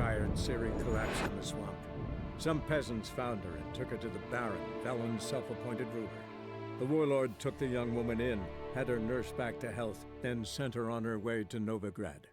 tired Ciri collapsed in the swamp. Some peasants found her and took her to the Baron, Velen's self-appointed ruler. The warlord took the young woman in, had her nursed back to health, then sent her on her way to Novigrad.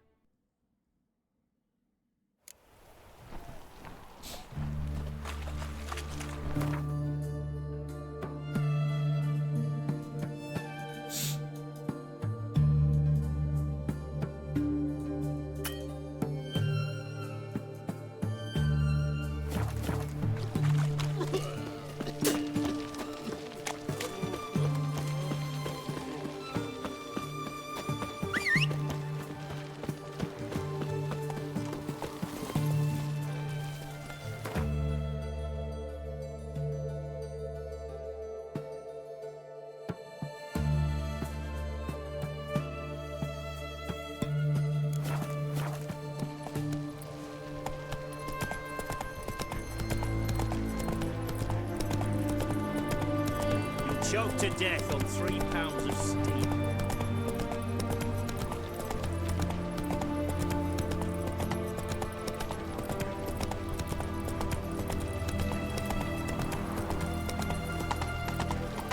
Choked to death on 3 pounds of steam.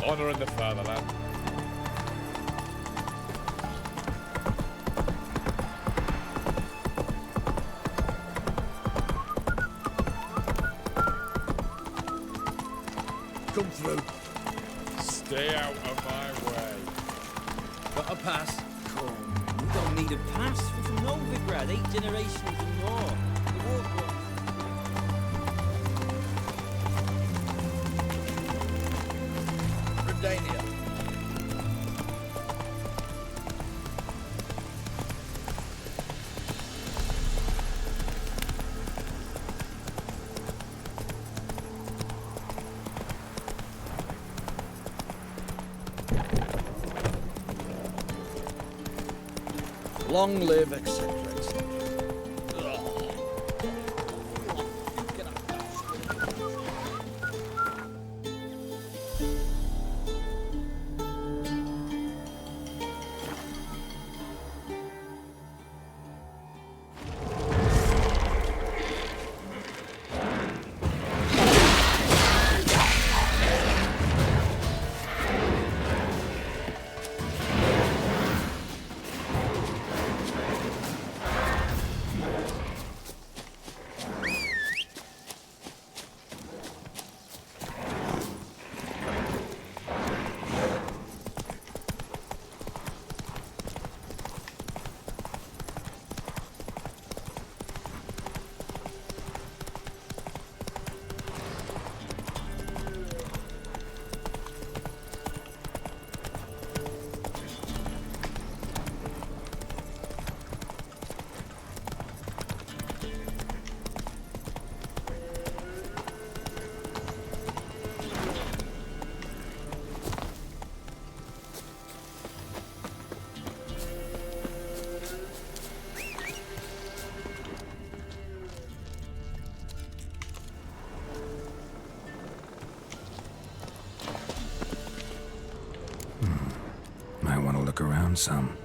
Honor in the fatherland. Come through. Stay out of my way. Got a pass? Come, we don't need a pass. We're from Novigrad, 8 generations and more. The war Redania. Long live, etc. Might want to look around some.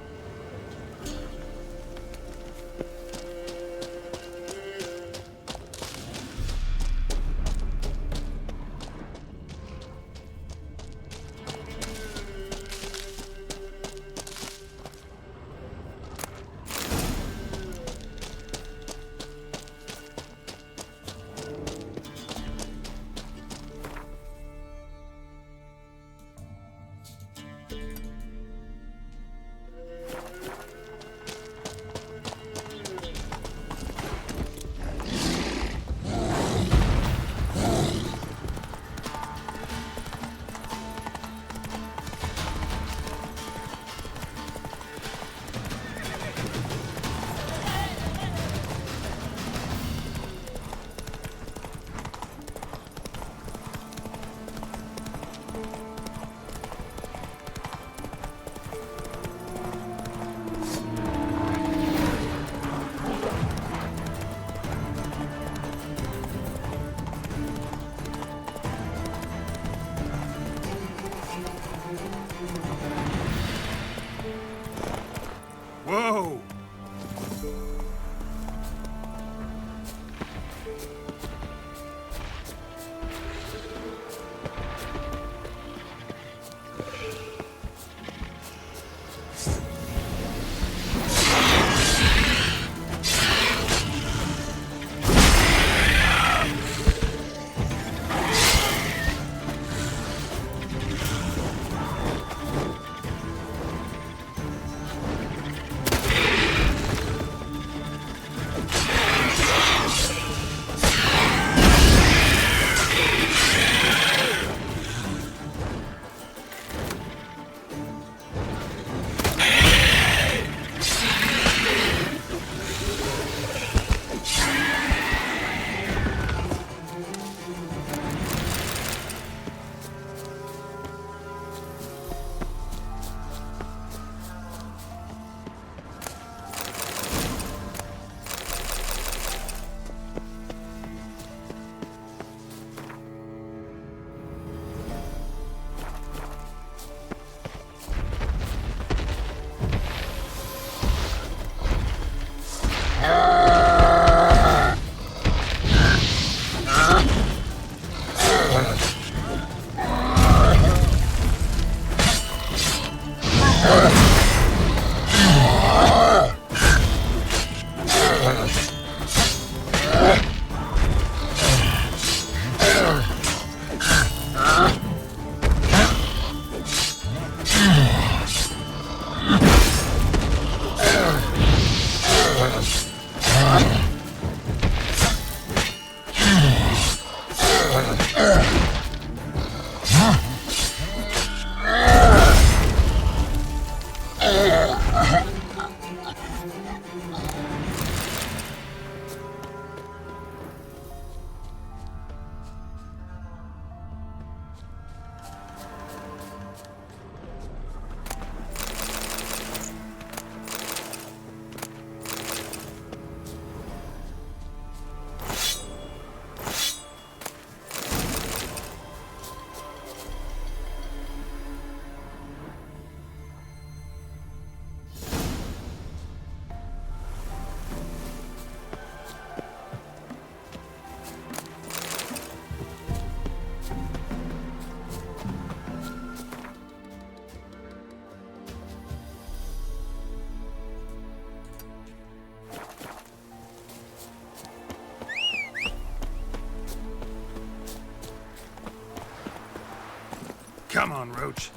Come on, Roach.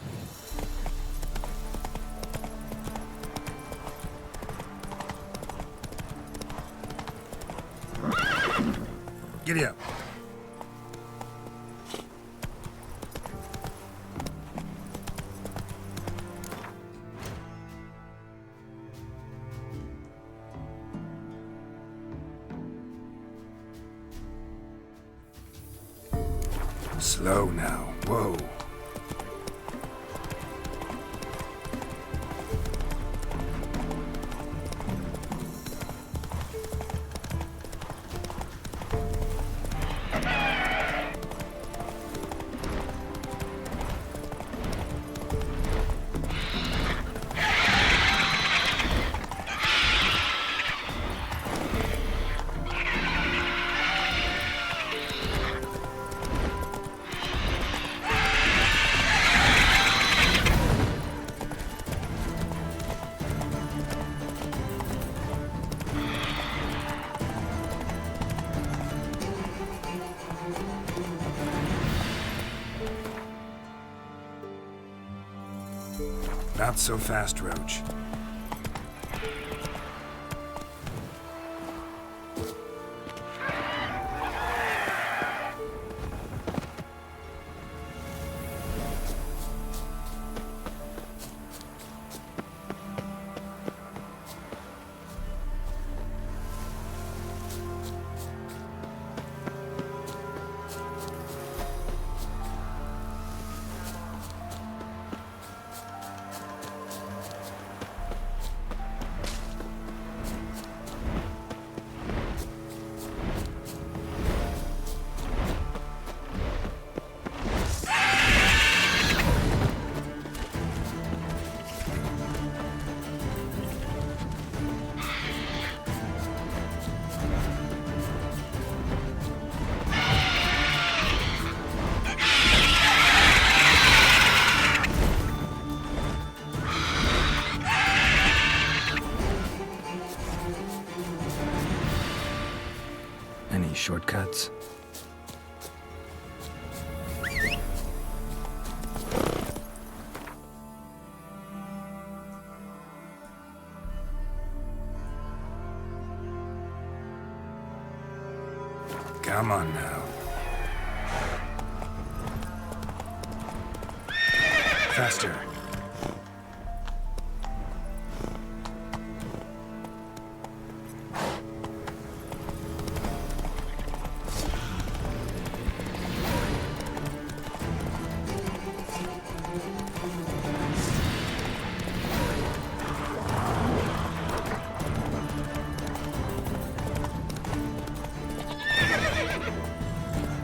Giddy up. Slow now. Whoa. Not so fast, Roach. Any shortcuts? Come on now. Faster.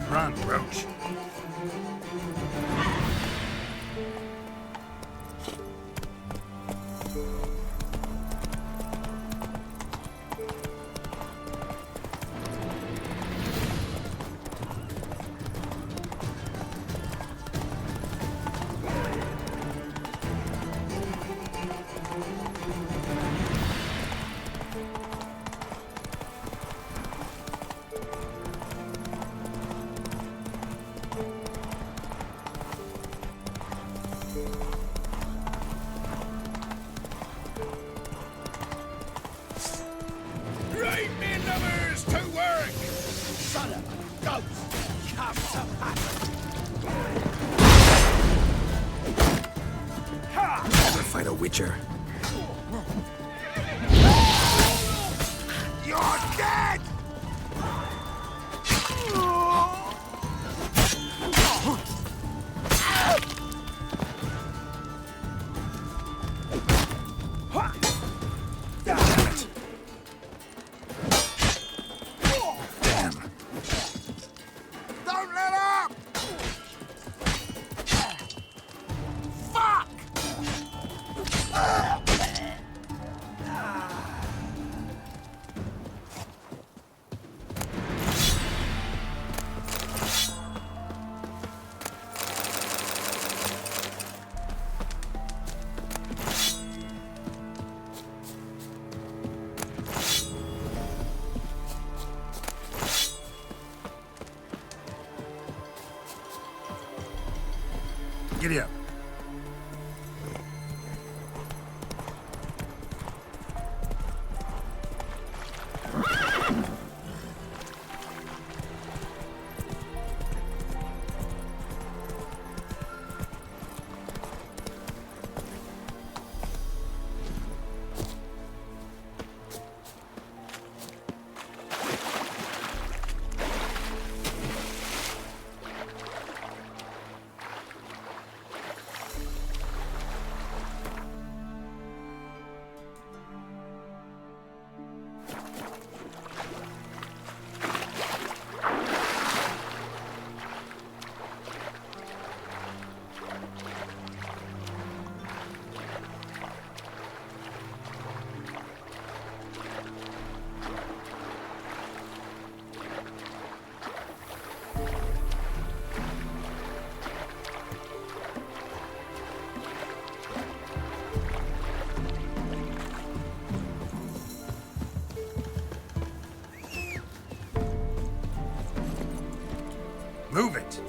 Run, Roach. Right, me lovers, to work! Son of a ghost! Come Ever fight a witcher? You're dead! Damn. Don't let up! Fuck! Giddy up. Move it!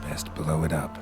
Best blow it up.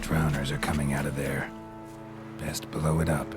Drowners are coming out of there. Best blow it up.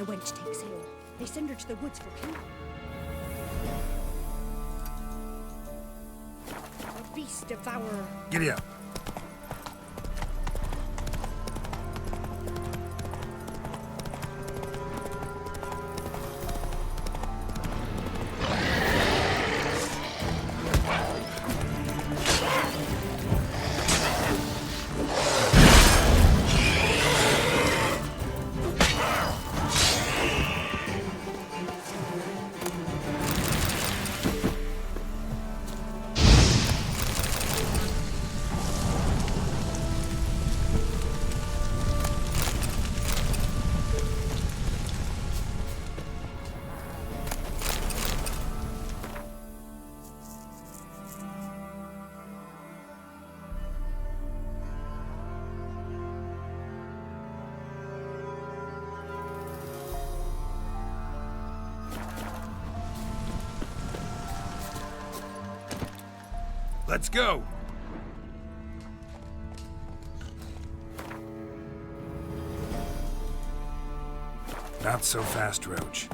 when a wench takes ill. They send her to the woods for cure. A beast devourer. Giddy up. Let's go! Not so fast, Roach.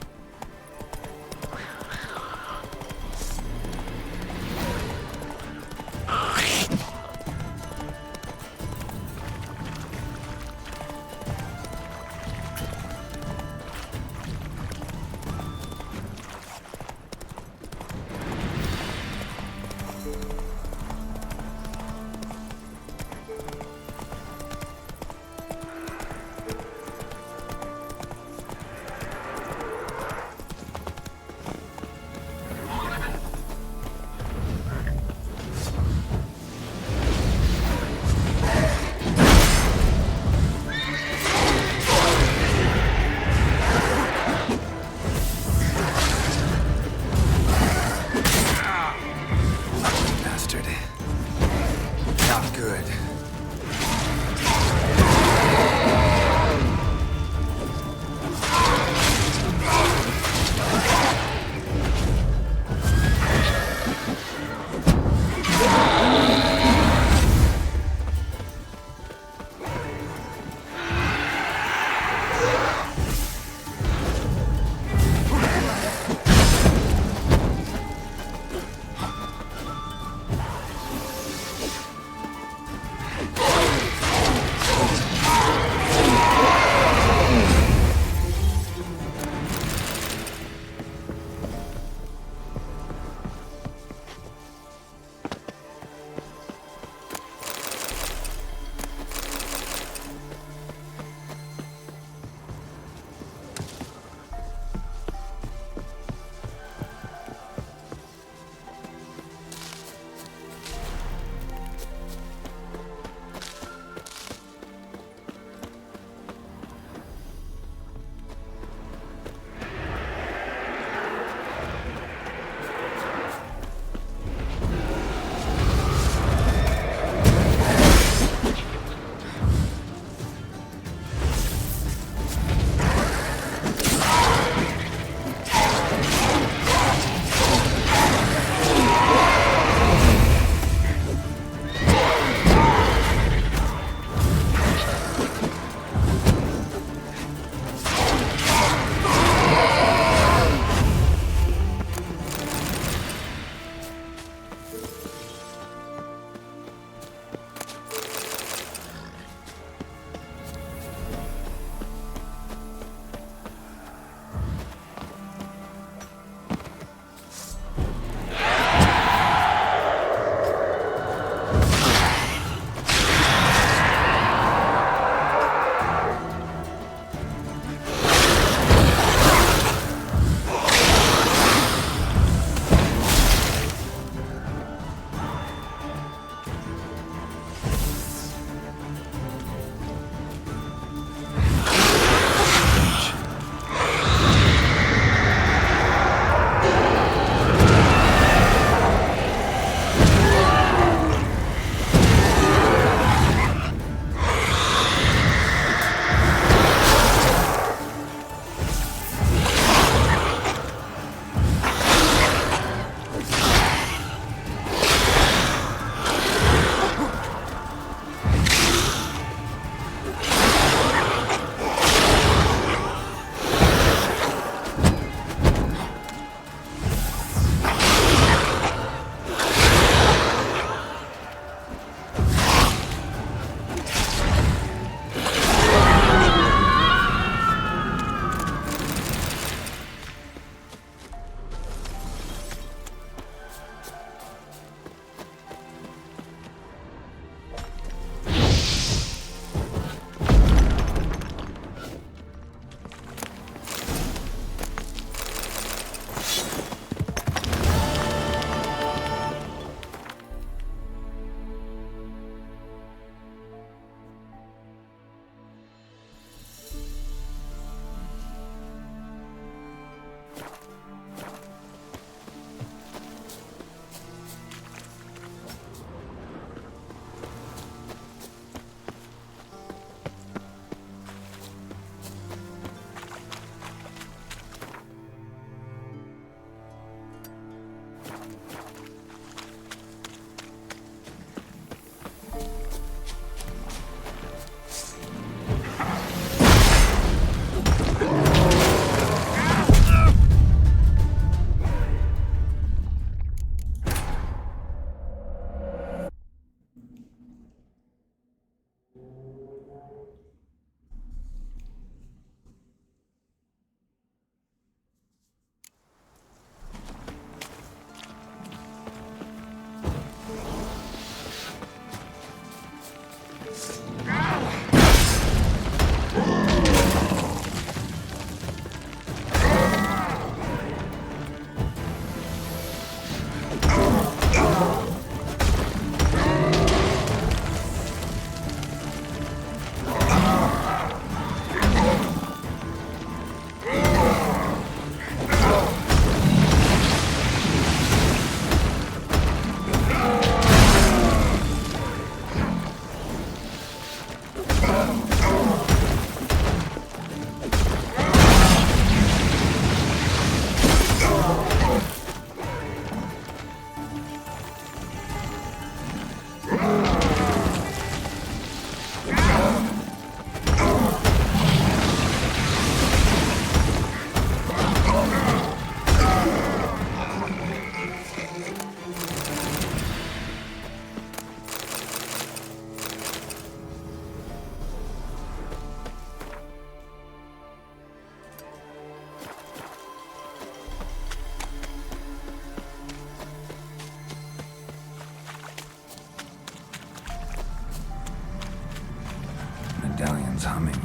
Medallion's humming.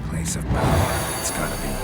Place of power. It's gotta be.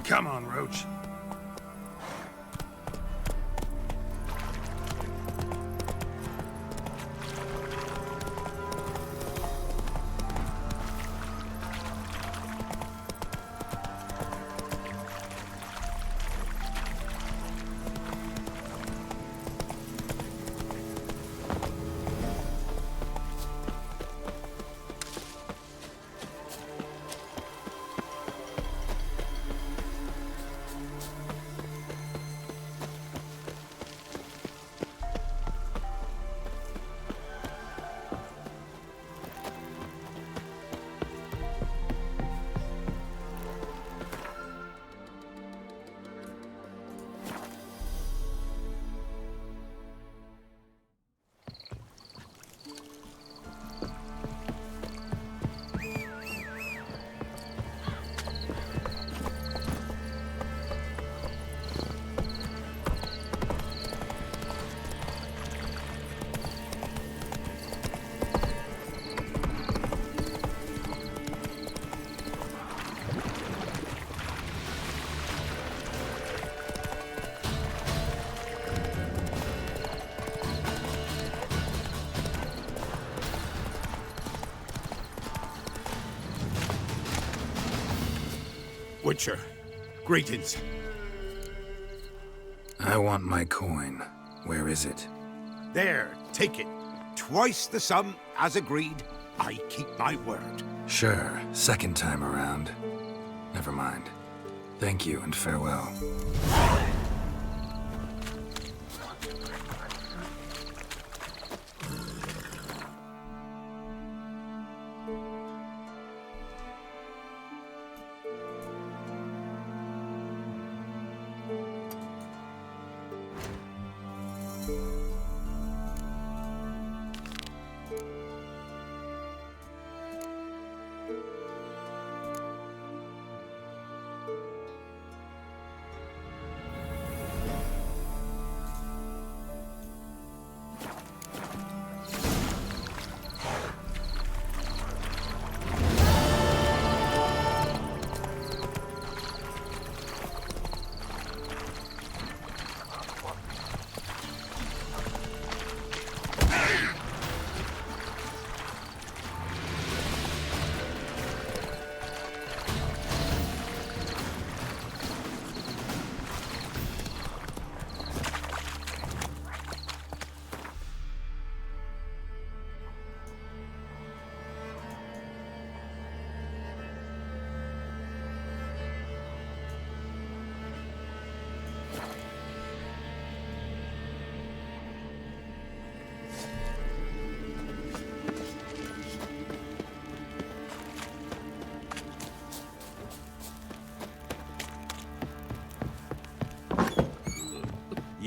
Come on, Roach. Witcher, greetings. I want my coin. Where is it? There, take it. Twice the sum, as agreed. I keep my word. Sure, second time around. Never mind. Thank you and farewell.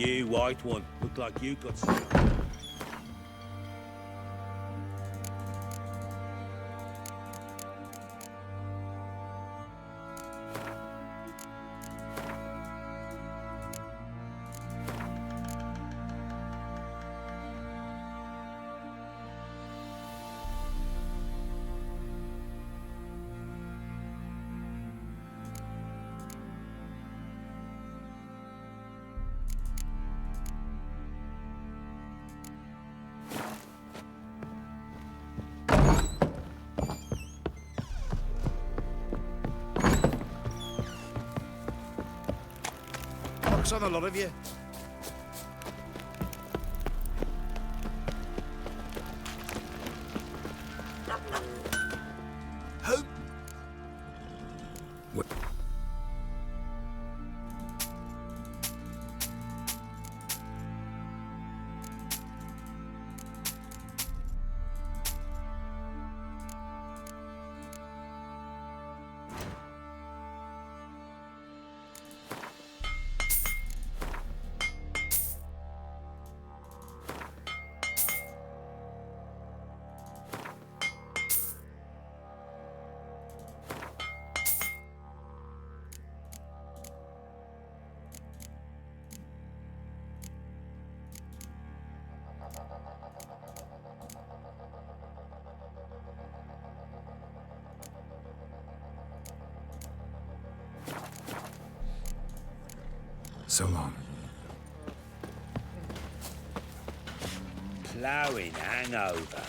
You white one. Look like you got Box on a lot of you. Who? What? So long. ploughing hangover.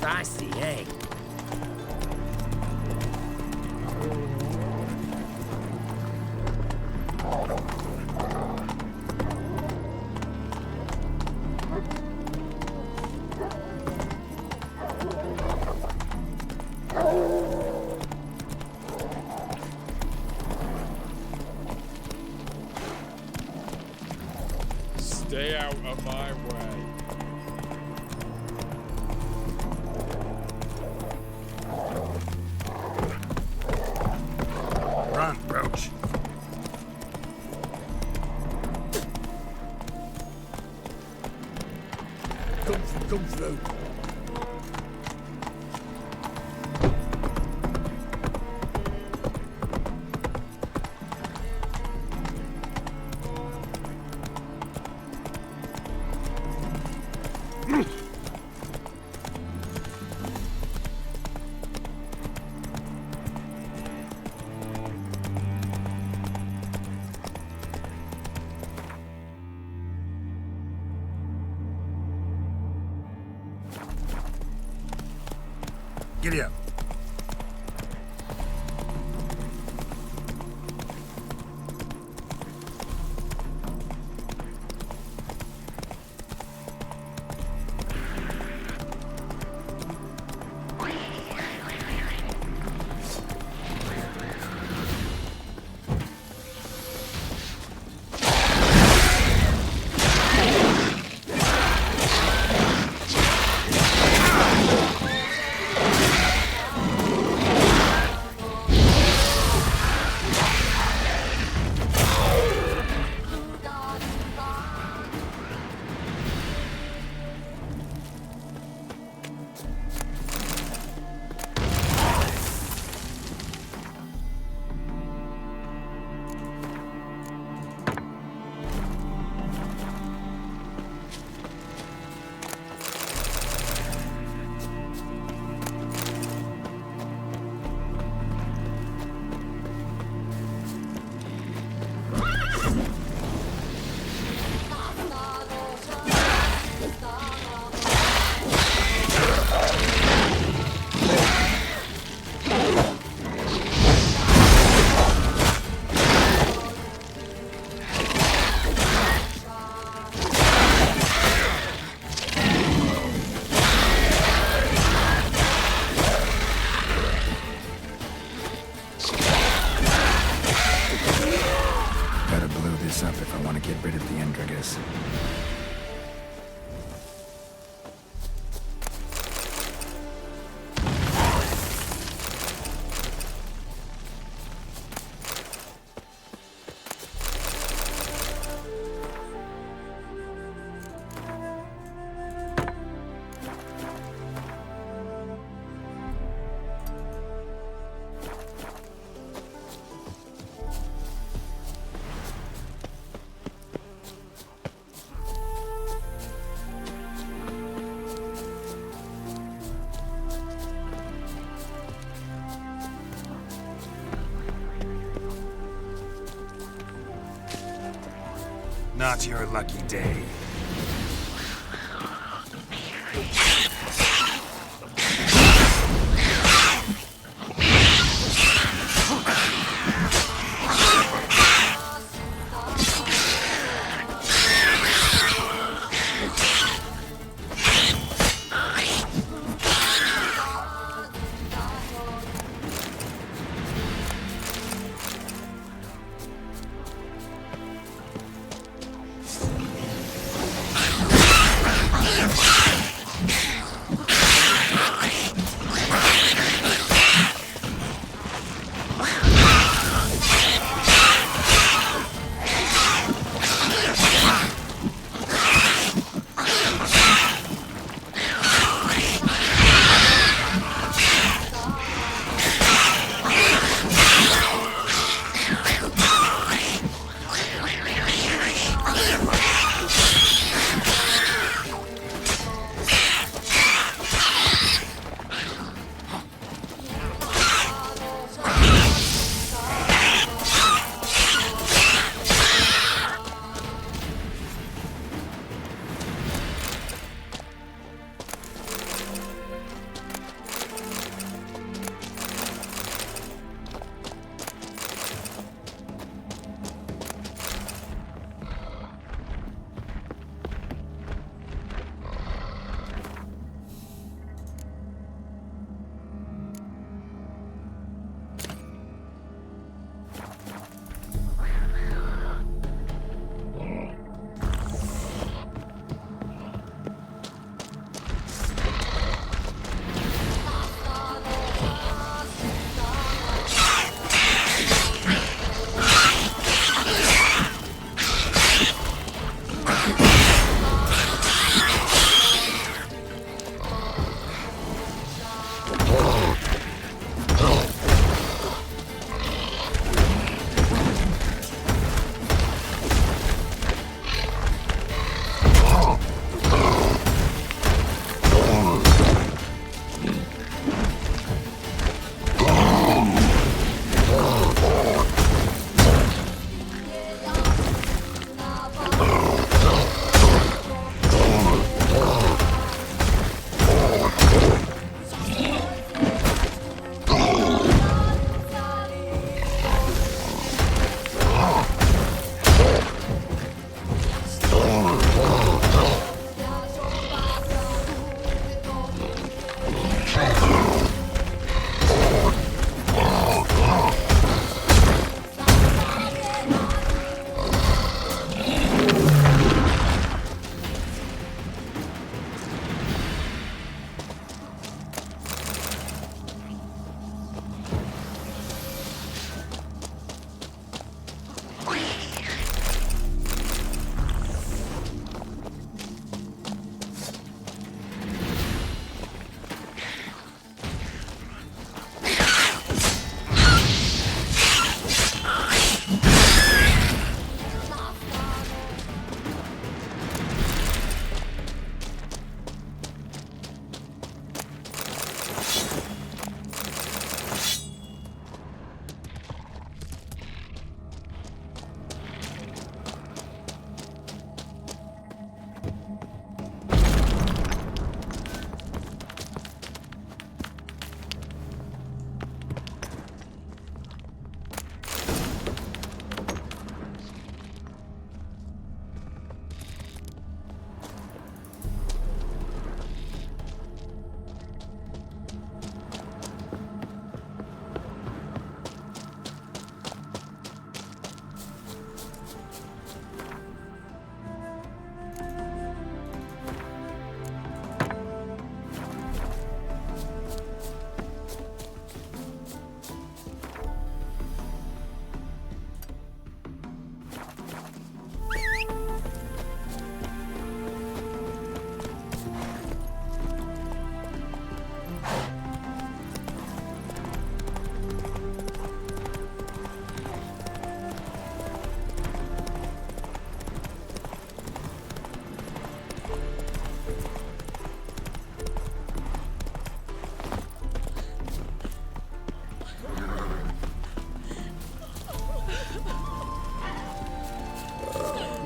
Fancy, eh? Stay out of my way. Run, Roach. Come through. Giddy up. Not your lucky day.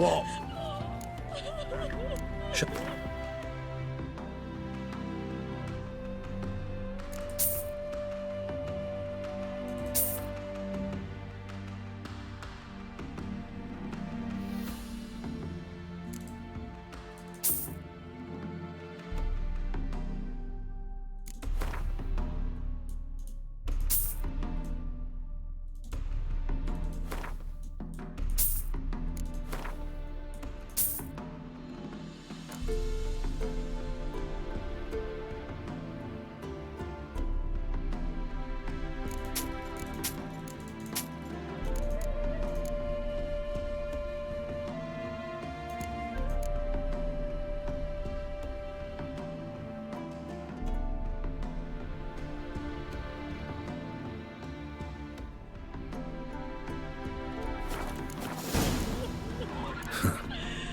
What?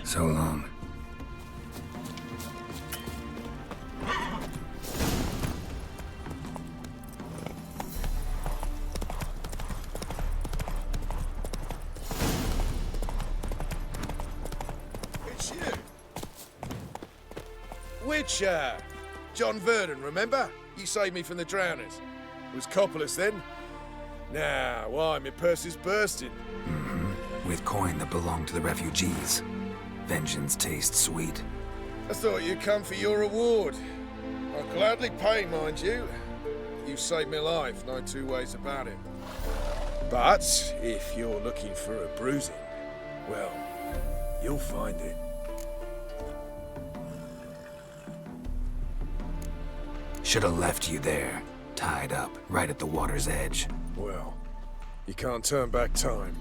So long. It's you. Witcher. John Vernon, remember? You saved me from the drowners. It was Coppolis then. Now, why, my purse is bursting. With coin that belonged to the refugees. Vengeance tastes sweet. I thought you'd come for your reward. I'll gladly pay, mind you. You saved my life, no two ways about it. But if you're looking for a bruising, well, you'll find it. Should have left you there, tied up, right at the water's edge. Well, you can't turn back time.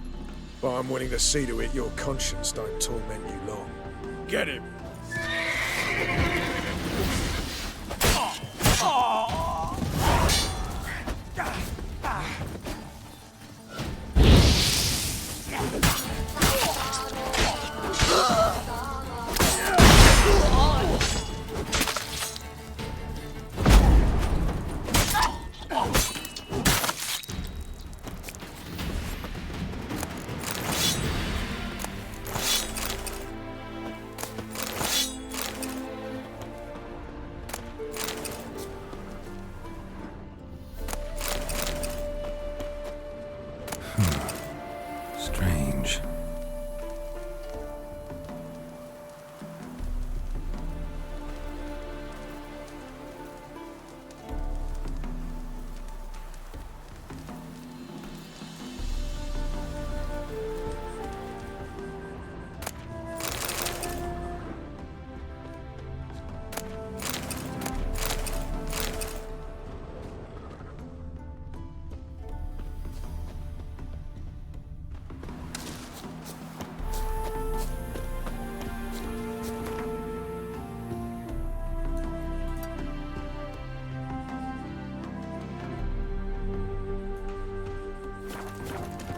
But I'm willing to see to it your conscience don't torment you long. Get him! Strange.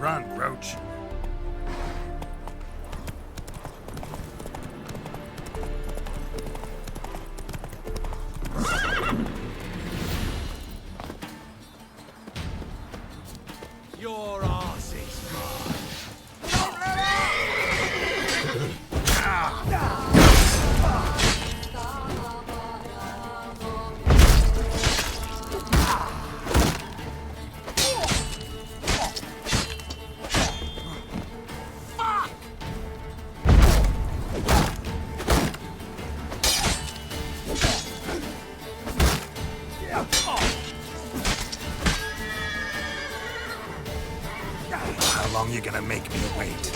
Run, Roach. Your arse is mine. How long you gonna make me wait?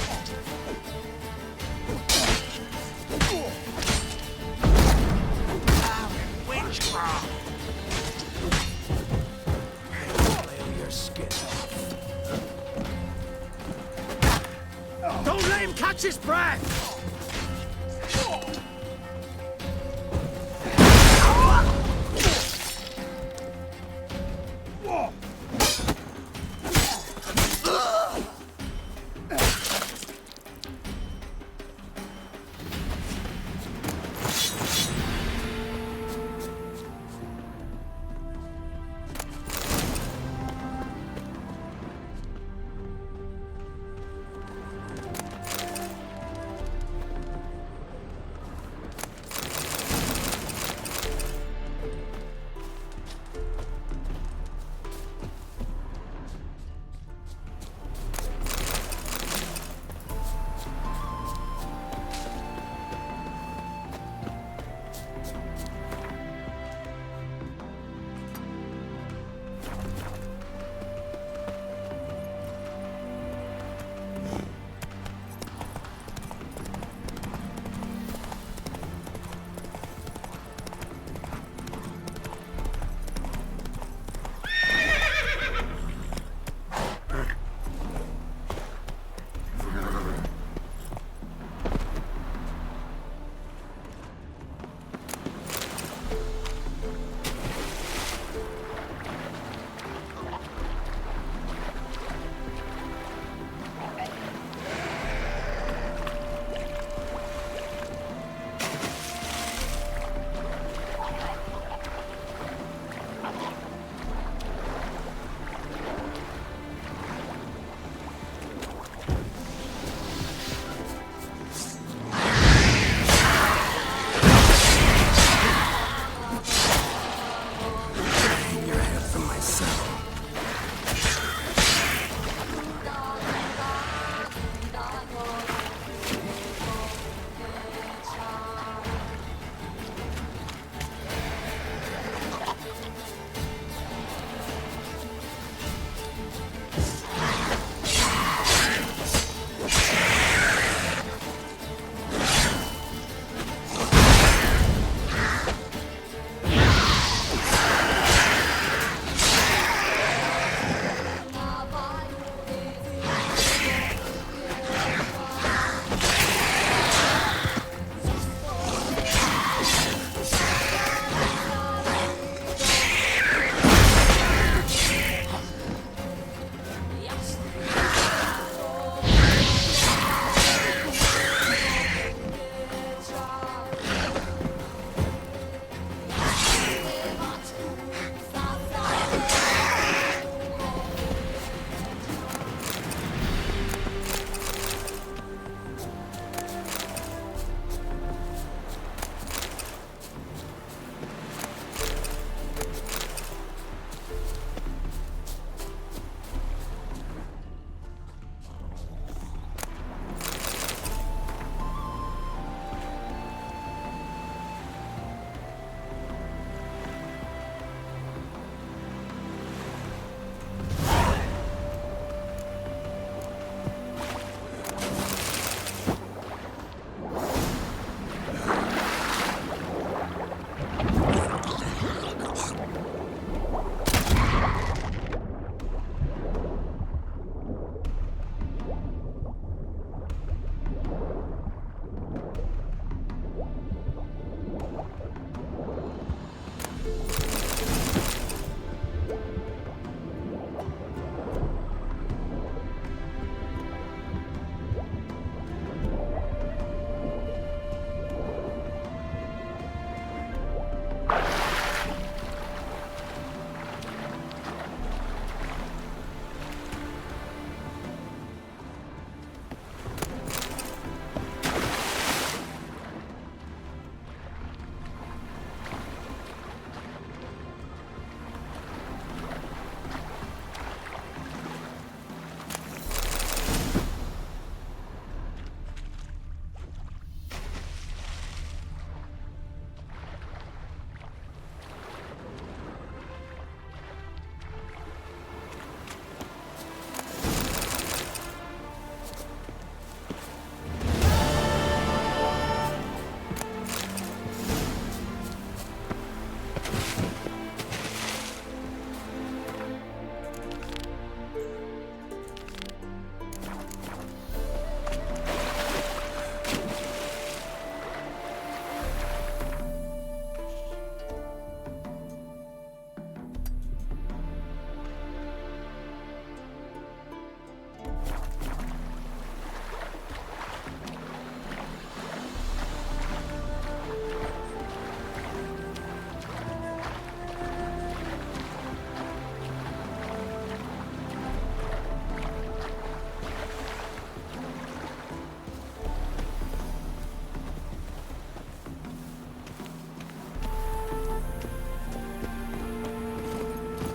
Don't let him catch his breath!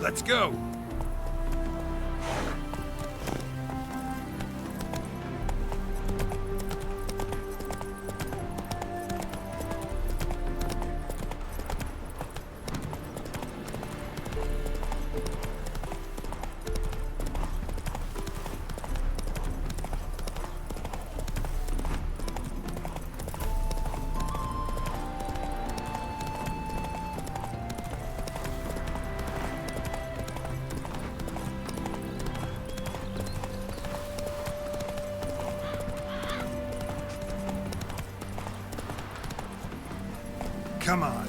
Let's go. Come on.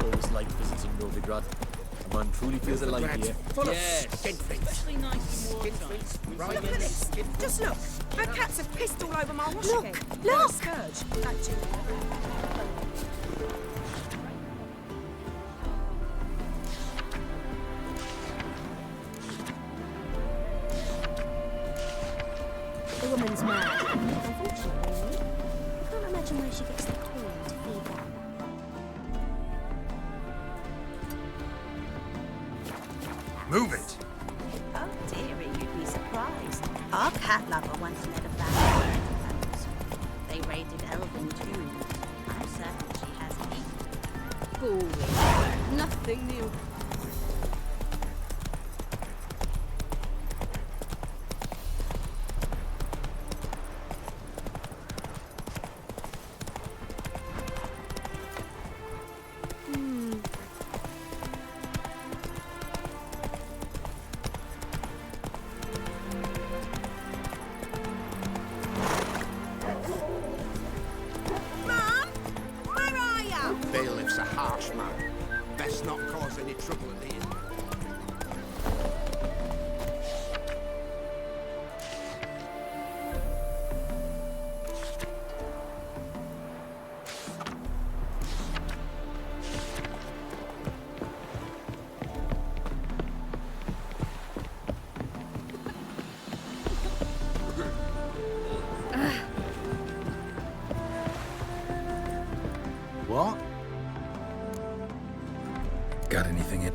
Always like visiting Novigrad. A man truly feels alive here. Yes, especially nice in wartime. Look at this. Just look. The cats have pissed all over my wash Look, again. look. Scourge. That too. The woman's mad. Unfortunately, I can't imagine where she gets the coin to feed them. Move it. Oh, dearie, you'd be surprised. Our cat lover once led a family to those. They raided Elven tombs. I'm certain she has eaten. Boring. Nothing new. Mum, where are you? Bailiff's a harsh man. Best not cause any trouble at the inn. What? Got anything in?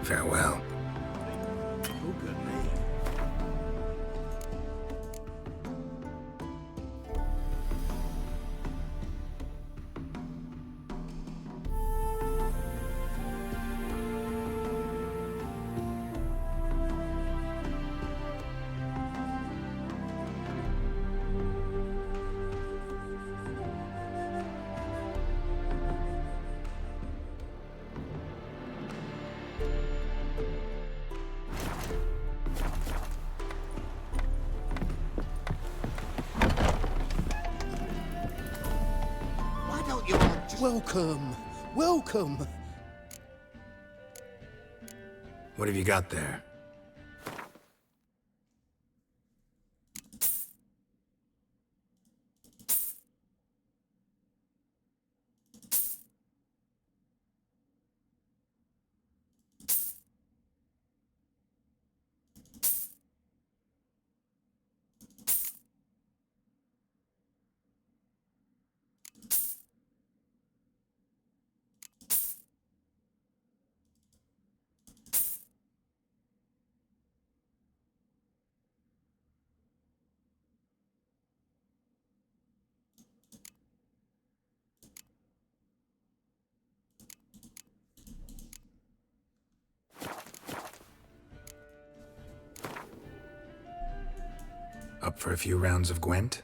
Farewell. Why don't you all just... Welcome. Welcome. What have you got there? Up for a few rounds of Gwent?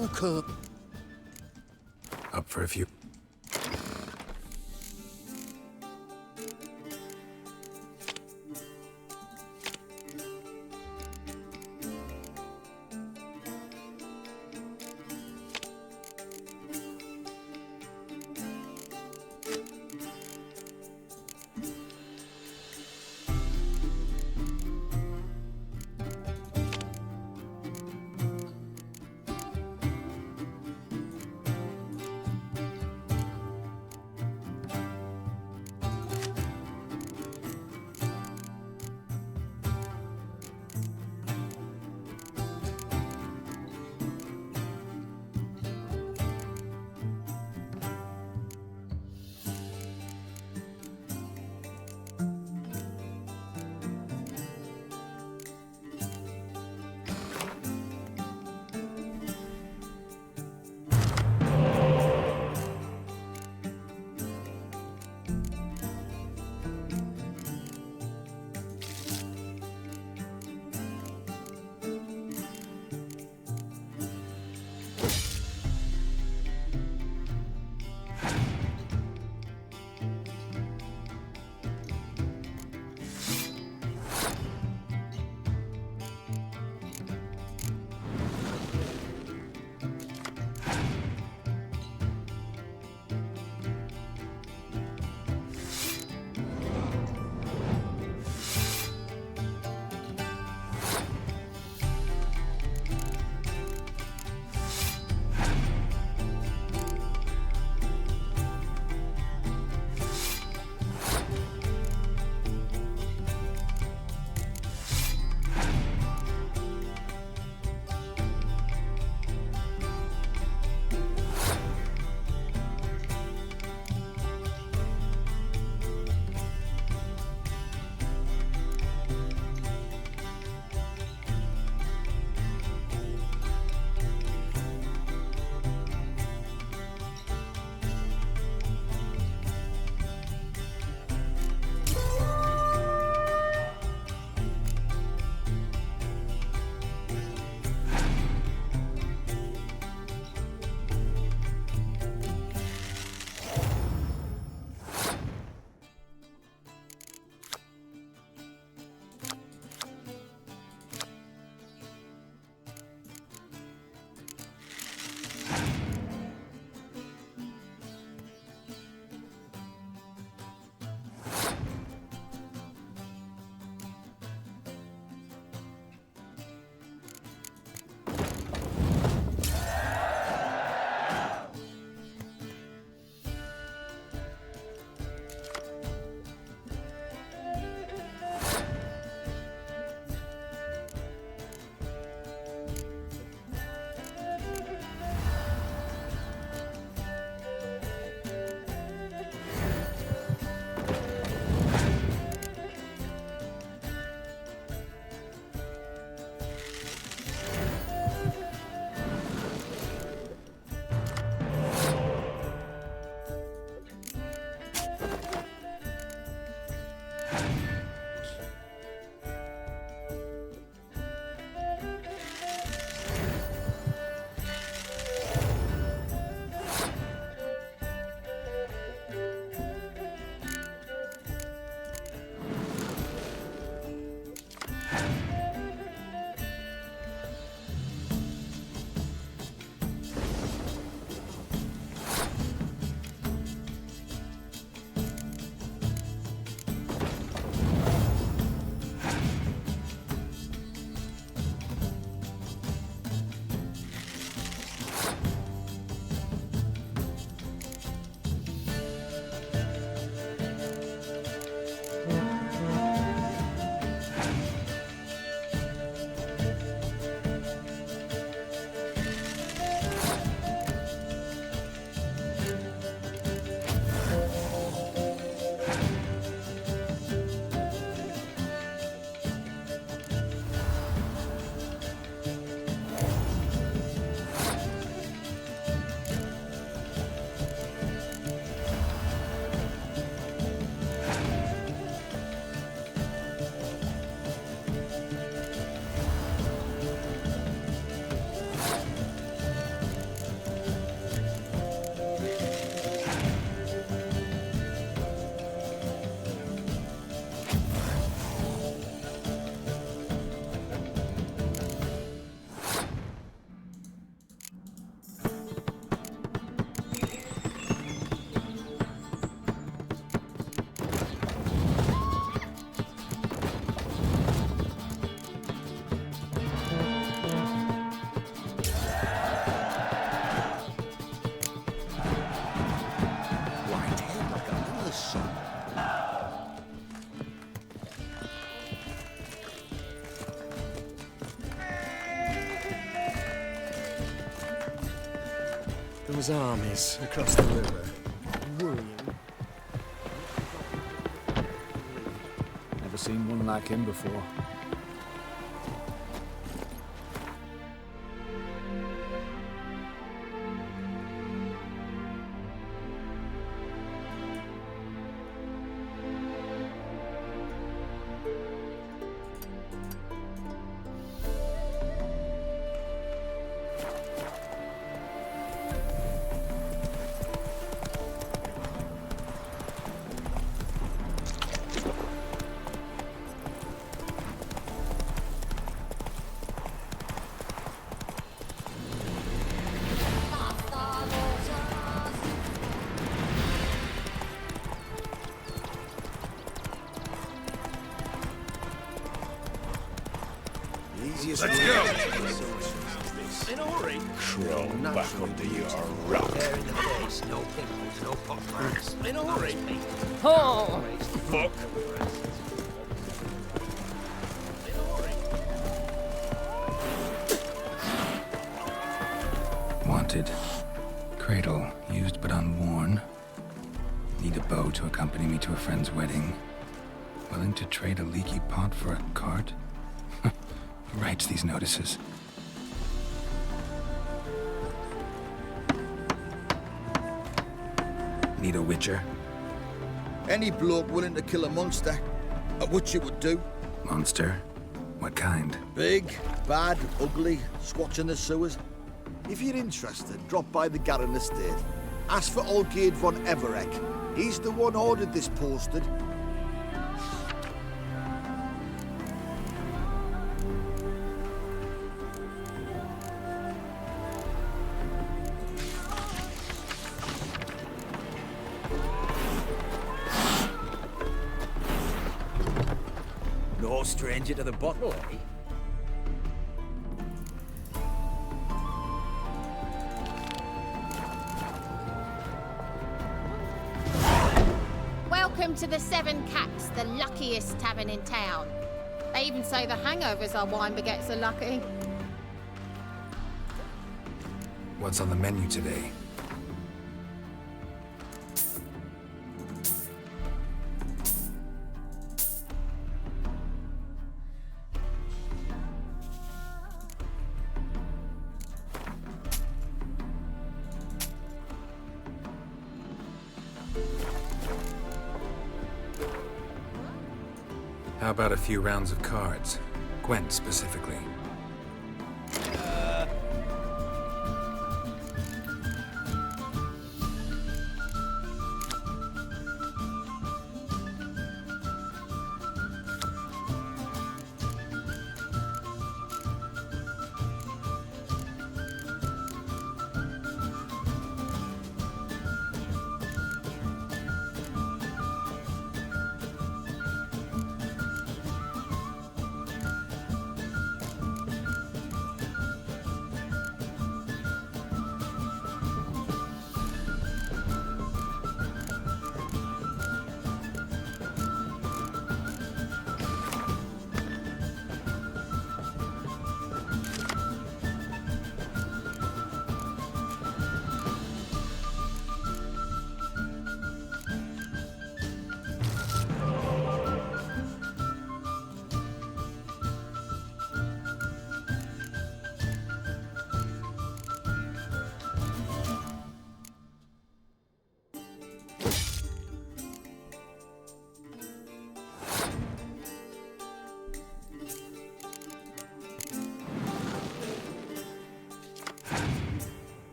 welcome. Up for a few. Those armies across the river. Worrying. Never seen one like him before. Let's go! In a hurry. Crawl back under your rock. Hair in the face, no pimples, no pot marks. In a hurry. Fuck. Wanted. Cradle, used but unworn. Need a bow to accompany me to a friend's wedding. Willing to trade a leaky pot for a cart? Who writes these notices? Need a witcher? Any bloke willing to kill a monster, a witcher would do. Monster? What kind? Big, bad, ugly, squatch in the sewers. If you're interested, drop by the Garren estate. Ask for Olgierd von Everek. He's the one ordered this posted. No stranger to the bottle, eh? Welcome to the Seven Cats, the luckiest tavern in town. They even say the hangovers our wine baguettes are lucky. What's on the menu today? How about a few rounds of cards? Gwent specifically.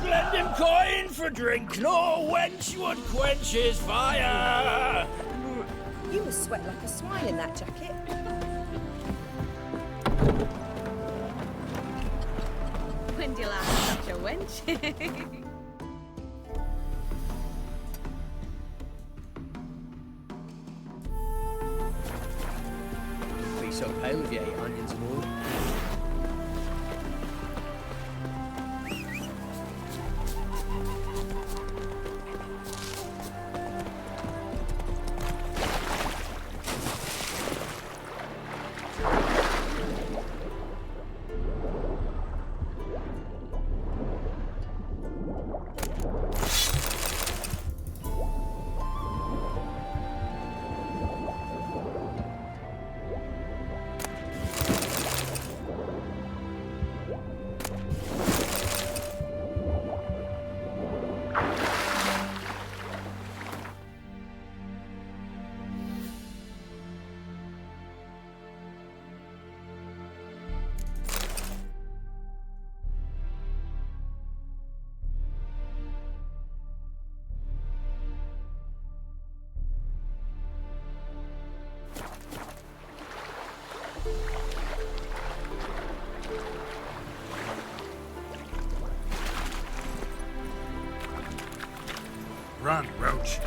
would lend him coin for drink, no wench would quench his fire. You must sweat like a swine in that jacket. When do you last such a wench? Be so pale if you ate onions and all. Run, Roach.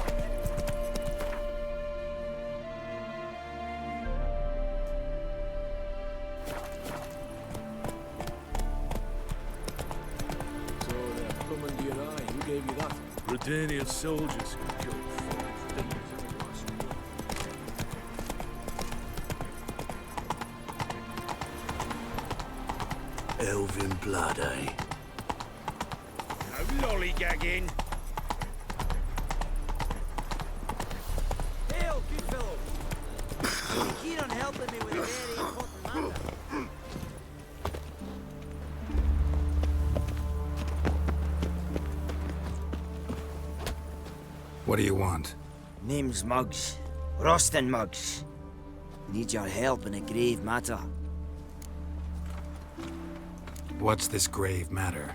So they're coming to your eye. Who gave you that? Redanian soldiers could kill 5 thieves in the last war. Elven blood, eh? No lollygagging. Hail, good fellow. Keen on helping me with a very important matter. What do you want? Name's Muggs. Rostin Muggs. Need your help in a grave matter. What's this grave matter?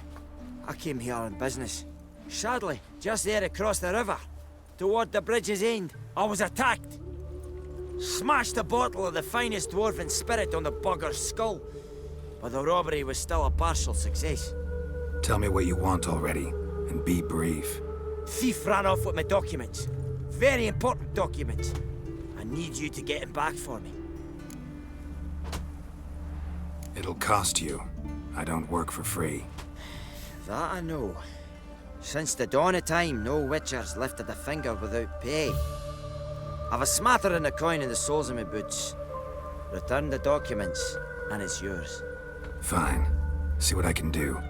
I came here on business. Sadly, just there across the river, toward the bridge's end, I was attacked. Smashed a bottle of the finest dwarven spirit on the bugger's skull, but the robbery was still a partial success. Tell me what you want already, and be brief. Thief ran off with my documents. Very important documents. I need you to get him back for me. It'll cost you. I don't work for free. That I know. Since the dawn of time, no witcher's lifted a finger without pay. I've a smattering of coin in the soles of my boots. Return the documents, and it's yours. Fine. See what I can do.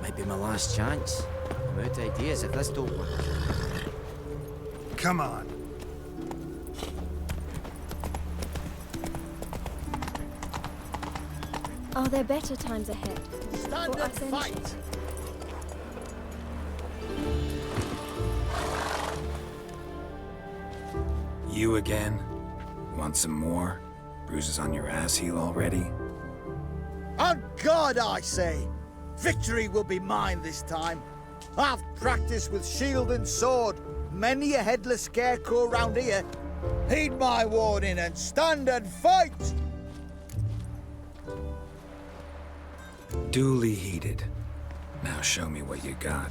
Might be my last chance. I'm out of ideas if this don't work. Come on. Are there better times ahead? Stand and fight! You again? Want some more? Bruises on your ass heel already? On God, I say! Victory will be mine this time. I've practiced with shield and sword. Many a headless scarecrow round here. Heed my warning and stand and fight! Duly heeded. Now show me what you got.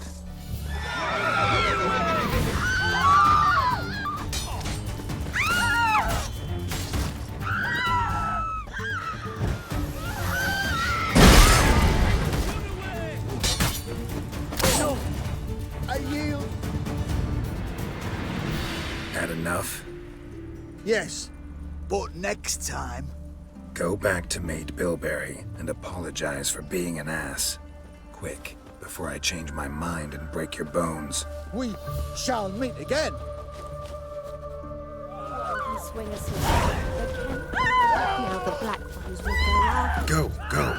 No! I yield! Had enough? Yes, but next time... Go back to Mate Bilberry and apologize for being an ass. Quick, before I change my mind and break your bones. We shall meet again. You can swing a sword. Now the black ones will go out. Go, go.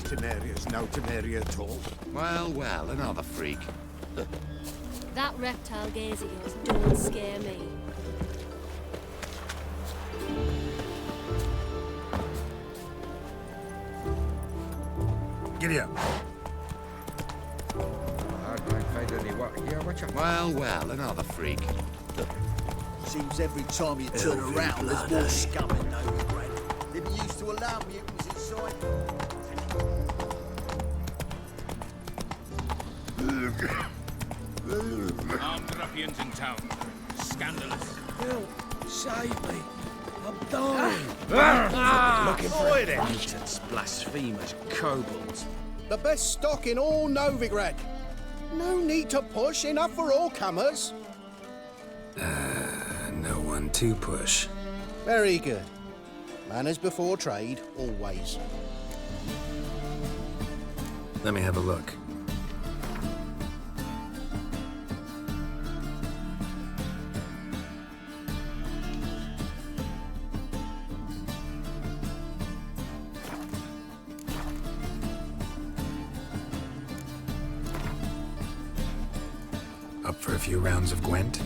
Temeria's no Temeria at all. Well, well, another freak. That reptile gaze of yours don't scare me. Giddy up. I don't find any work here, watch out. Well, well, another freak. Seems every time you turn around, there's more scum in Novigrad. Didn't used to allow mutants inside. Armed ruffians in town. Scandalous. Help! Save me! I'm dying! Looking for it. Mutants, blasphemers, kobolds. The best stock in all Novigrad. No need to push, enough for all comers. No one to push. Very good. Manners before trade, always. Let me have a look. Up for a few rounds of Gwent?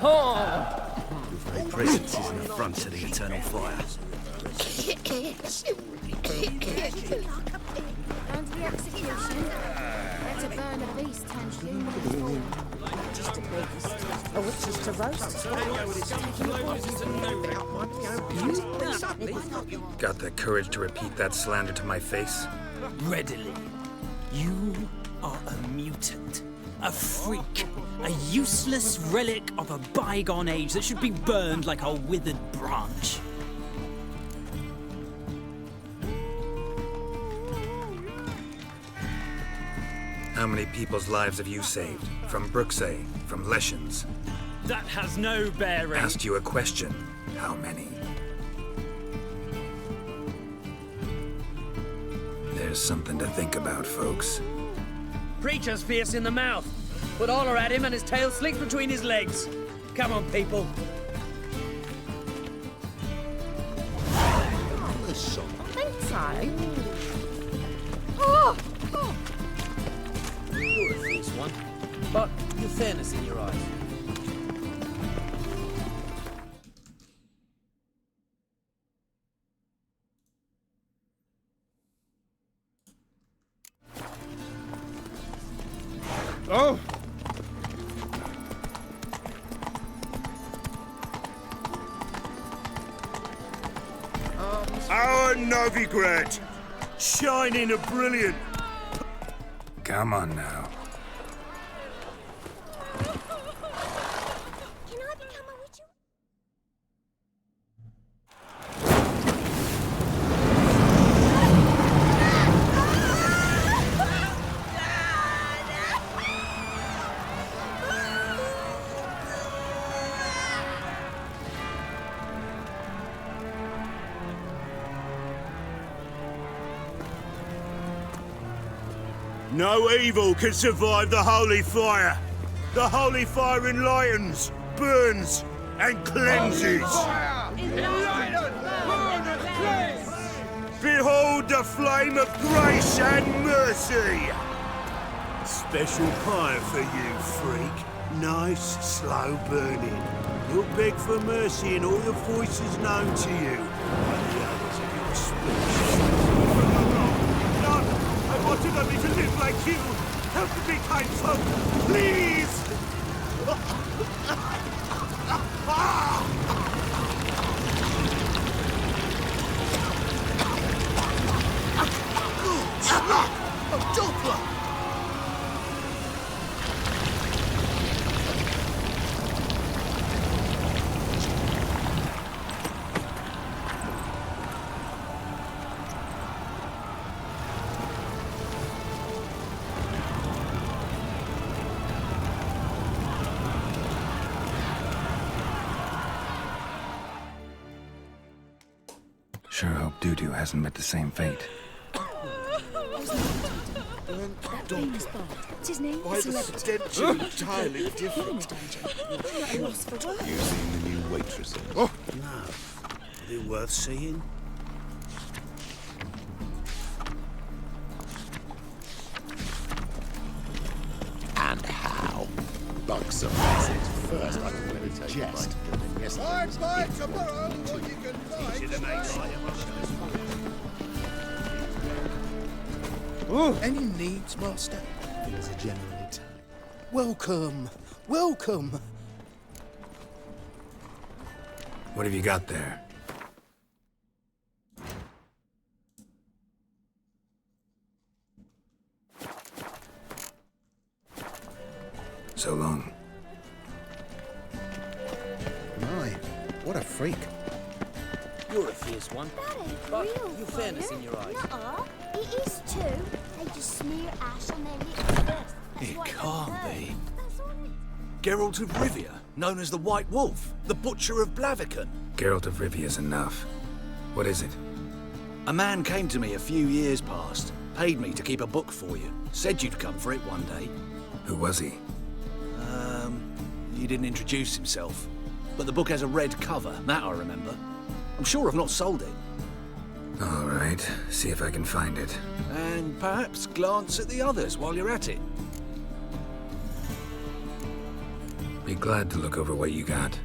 Your very presence is an affront to the eternal fire. Down to the execution. Better burn a beast and human. Just to beast. Oh, which is to roast. Got the courage to repeat that slander to my face? Readily. You are a mutant. A freak. A useless relic of a bygone age that should be burned like a withered branch. How many people's lives have you saved? From Brooksay? From Leshens? That has no bearing. Asked you a question. How many? There's something to think about, folks. Preacher's fierce in the mouth. Put Oller at him and his tail slicked between his legs. Come on, people. I think so. Oh! You're a fierce one, but your fairness in your eyes. Oh! Our Novigrad! Shining a brilliant. Come on now. Can I become a witch? No evil can survive the holy fire. The holy fire enlightens, burns, and cleanses. Behold the flame of grace and mercy. Special fire for you, freak. Nice, slow burning. You'll beg for mercy in all the voices known to you. And the others of your speech. I wanted only to live like you. Help me, kind folk, please! Oh, Doppler! Sure hope Dudu hasn't met the same fate. That famous bard. What's his name? Why the stench is entirely different. Not a loss for words. You seen the new waitresses? Oh, no. Are they worth seeing? And how? Buxom message. First, I can meditate jest. Bye tomorrow, or you can find. Any needs, Master? Things are generally tight. Welcome, welcome. What have you got there? So long. My, what a freak. You're a fierce one, but your fairness in your eyes. Nuh-uh. It is too. They just smear ash on their lips first. It can't be. Geralt of Rivia, known as the White Wolf, the Butcher of Blaviken. Geralt of Rivia's enough. What is it? A man came to me a few years past, paid me to keep a book for you, said you'd come for it one day. Who was he? He didn't introduce himself, but the book has a red cover, that I remember. I'm sure I've not sold it. All right, see if I can find it. And perhaps glance at the others while you're at it. Be glad to look over what you got.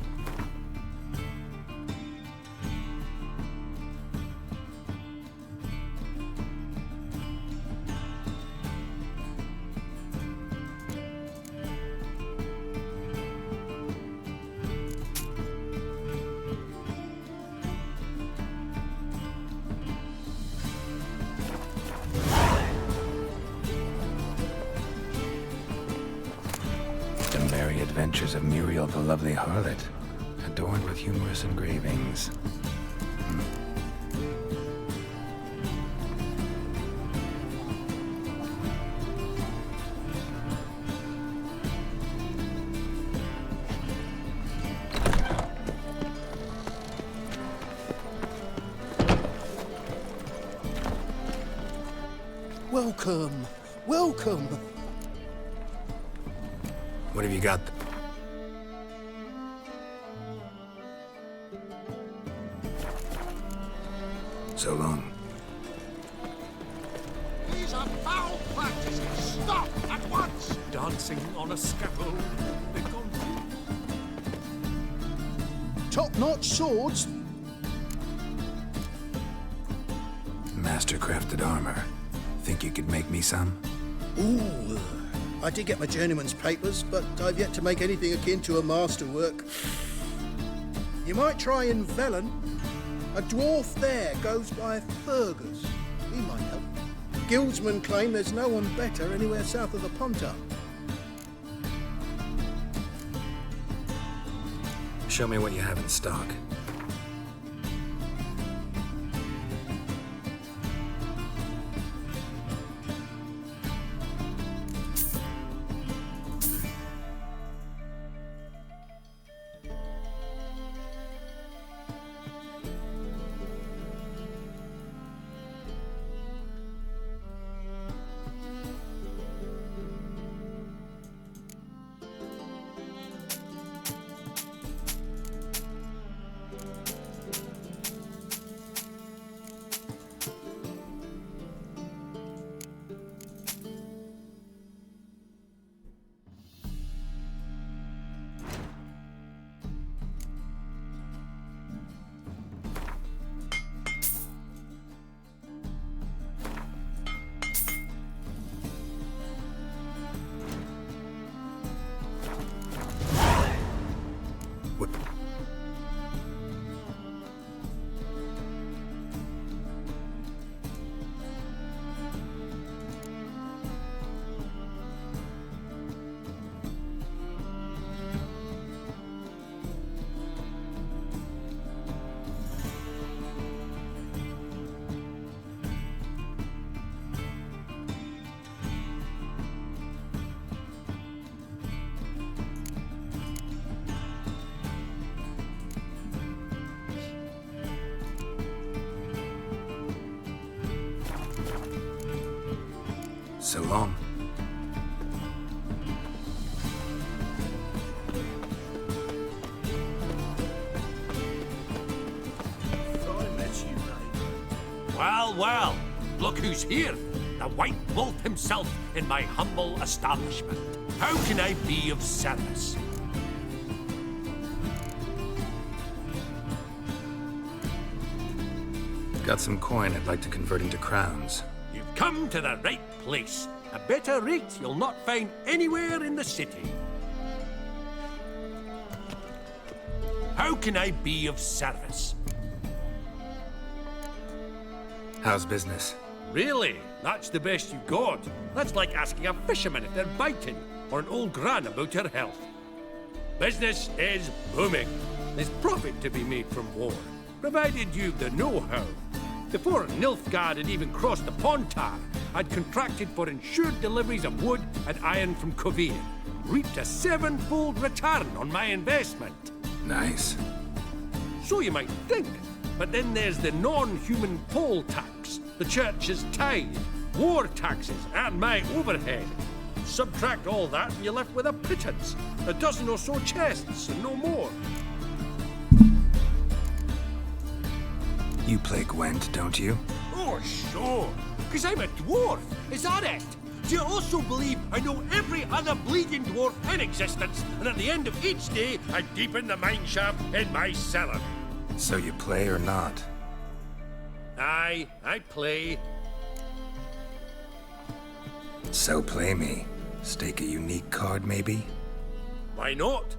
The merry adventures of Muriel the lovely harlot, adorned with humorous engravings. Welcome. Welcome. What have you got? So long. These are foul practices. Stop at once. Dancing on a scaffold. Top-notch swords. Master-crafted armor. Think you could make me some? Ooh. I did get my journeyman's papers, but I've yet to make anything akin to a masterwork. You might try in Velen. A dwarf there goes by Fergus. He might help. Guildsmen claim there's no one better anywhere south of the Pontar. Show me what you have in stock. So long. Well, well, look who's here. The White Wolf himself in my humble establishment. How can I be of service? Got some coin I'd like to convert into crowns. You've come to the right place. A better rate you'll not find anywhere in the city. How can I be of service? How's business? Really? That's the best you got? That's like asking a fisherman if they're biting, or an old gran about her health. Business is booming. There's profit to be made from war, provided you've the know-how. Before Nilfgaard had even crossed the Pontar, I'd contracted for insured deliveries of wood and iron from Kovir. Reaped a sevenfold return on my investment. Nice. So you might think. But then there's the non-human poll tax, the church's tithe, war taxes, and my overhead. Subtract all that and you're left with a pittance. A dozen or so chests and no more. You play Gwent, don't you? Oh, sure. Because I'm a dwarf. Is that it? Do you also believe I know every other bleeding dwarf in existence, and at the end of each day, I deepen the mine shaft in my cellar? So you play or not? Aye, I play. So play me. Stake a unique card, maybe? Why not?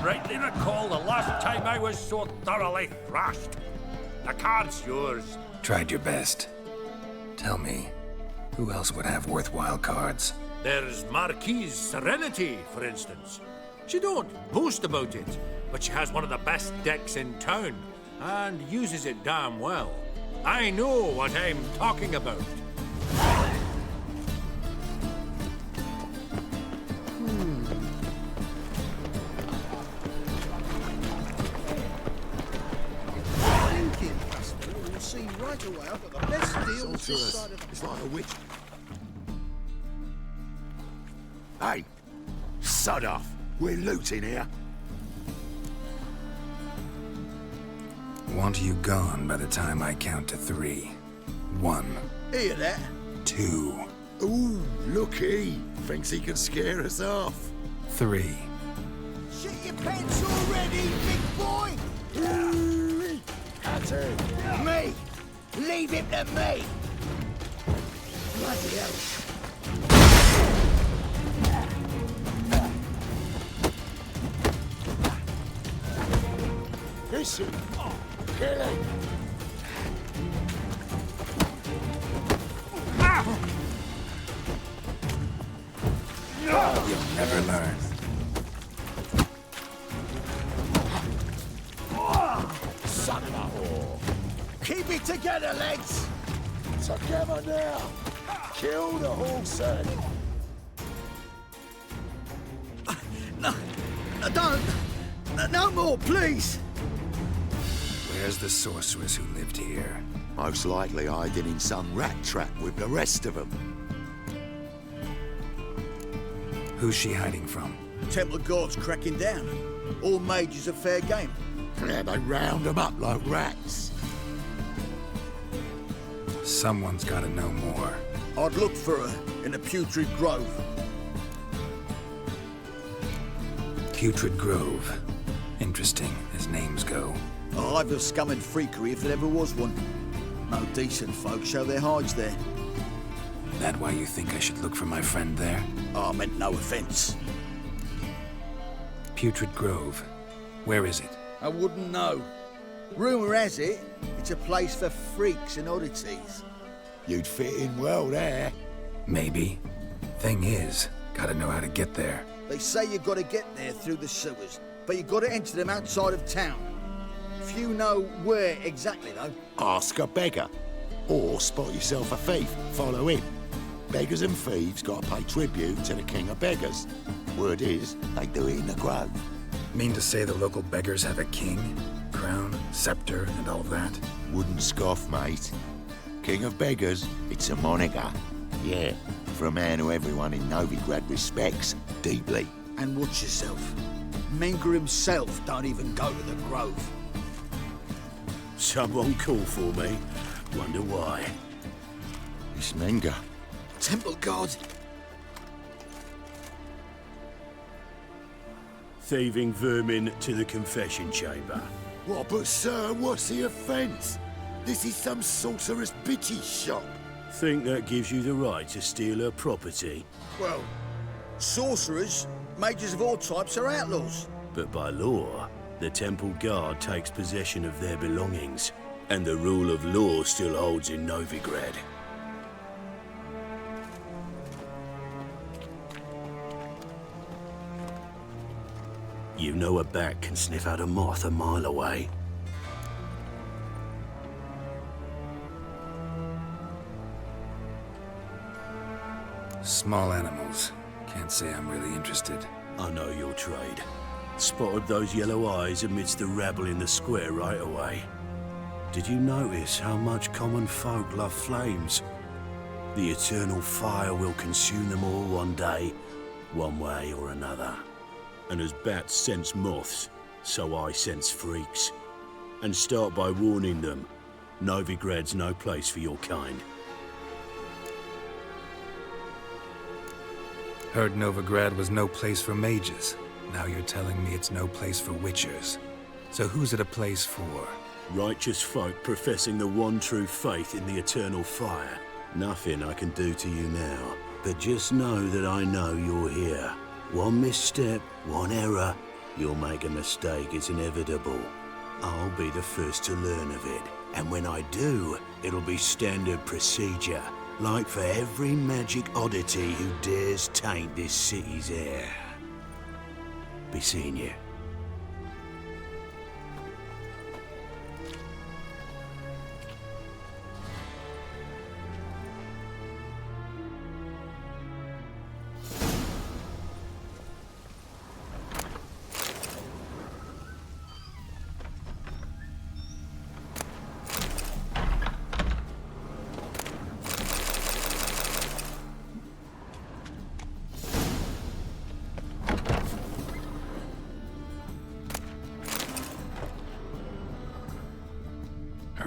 rightly recall the last time I was so thoroughly thrashed. The card's yours. Tried your best. Tell me, who else would have worthwhile cards? There's Marquise Serenity, for instance. She don't boast about it, but she has one of the best decks in town, and uses it damn well. I know what I'm talking about. straight away. I've got the best deal this Sorceress. side of the... It's like a witch. Hey, sod off. We're looting here. Want you gone by the time I count to 3. 1. Hear that? 2. Ooh, looky. Thinks he can scare us off. 3. Shit your pants already, big boy! At him. Me! Leave him to me! Bloody hell. Listen. Kill him. You'll never learn. Son of a whore. Keep it together, lads! Together now. Kill the horse. No, don't! No more, please! Where's the sorceress who lived here? Most likely hiding in some rat trap with the rest of them. Who's she hiding from? Temple Guard's cracking down. All mages are fair game. Yeah, they round them up like rats. Someone's gotta know more. I'd look for her in the Putrid Grove. Putrid Grove. Interesting, as names go. A hive of scum and freakery if there ever was one. No decent folk show their hides there. That why you think I should look for my friend there? I meant no offence. Putrid Grove. Where is it? I wouldn't know. Rumour has it, it's a place for freaks and oddities. You'd fit in well there. Maybe. Thing is, gotta know how to get there. They say you gotta get there through the sewers, but you gotta enter them outside of town. Few know where exactly, though. Ask a beggar. Or spot yourself a thief. Follow him. Beggars and thieves gotta pay tribute to the king of beggars. Word is, they do it in the grove. Mean to say the local beggars have a king, crown, scepter, and all that? Wouldn't scoff, mate. King of beggars, it's a moniker. Yeah, for a man who everyone in Novigrad respects deeply. And watch yourself. Menker himself don't even go to the Grove. Someone call for me. Wonder why. It's Menga. Temple Guard. Thieving vermin to the confession chamber. What, but sir, what's the offence? This is some sorceress bitch's shop. Think that gives you the right to steal her property? Well, sorcerers, mages of all types are outlaws. But by law, the Temple Guard takes possession of their belongings, and the rule of law still holds in Novigrad. You know a bat can sniff out a moth a mile away. Small animals. Can't say I'm really interested. I know your trade. Spotted those yellow eyes amidst the rabble in the square right away. Did you notice how much common folk love flames? The eternal fire will consume them all one day, one way or another. And as bats sense moths, so I sense freaks. And start by warning them, Novigrad's no place for your kind. Heard Novigrad was no place for mages. Now you're telling me it's no place for witchers. So who's it a place for? Righteous folk professing the one true faith in the eternal fire. Nothing I can do to you now, but just know that I know you're here. One misstep, one error, you'll make a mistake, it's inevitable. I'll be the first to learn of it, and when I do, it'll be standard procedure, like for every magic oddity who dares taint this city's air. Be seeing you.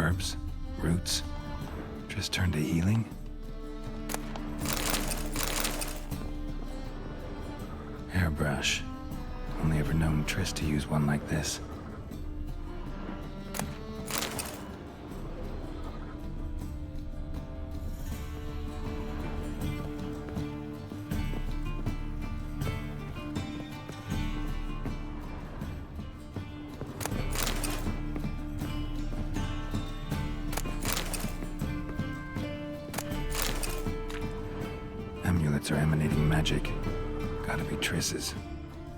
Herbs? Roots? Just turned to healing? Hairbrush. Only ever known Triss to use one like this. Amulets are emanating magic. Gotta be Triss's.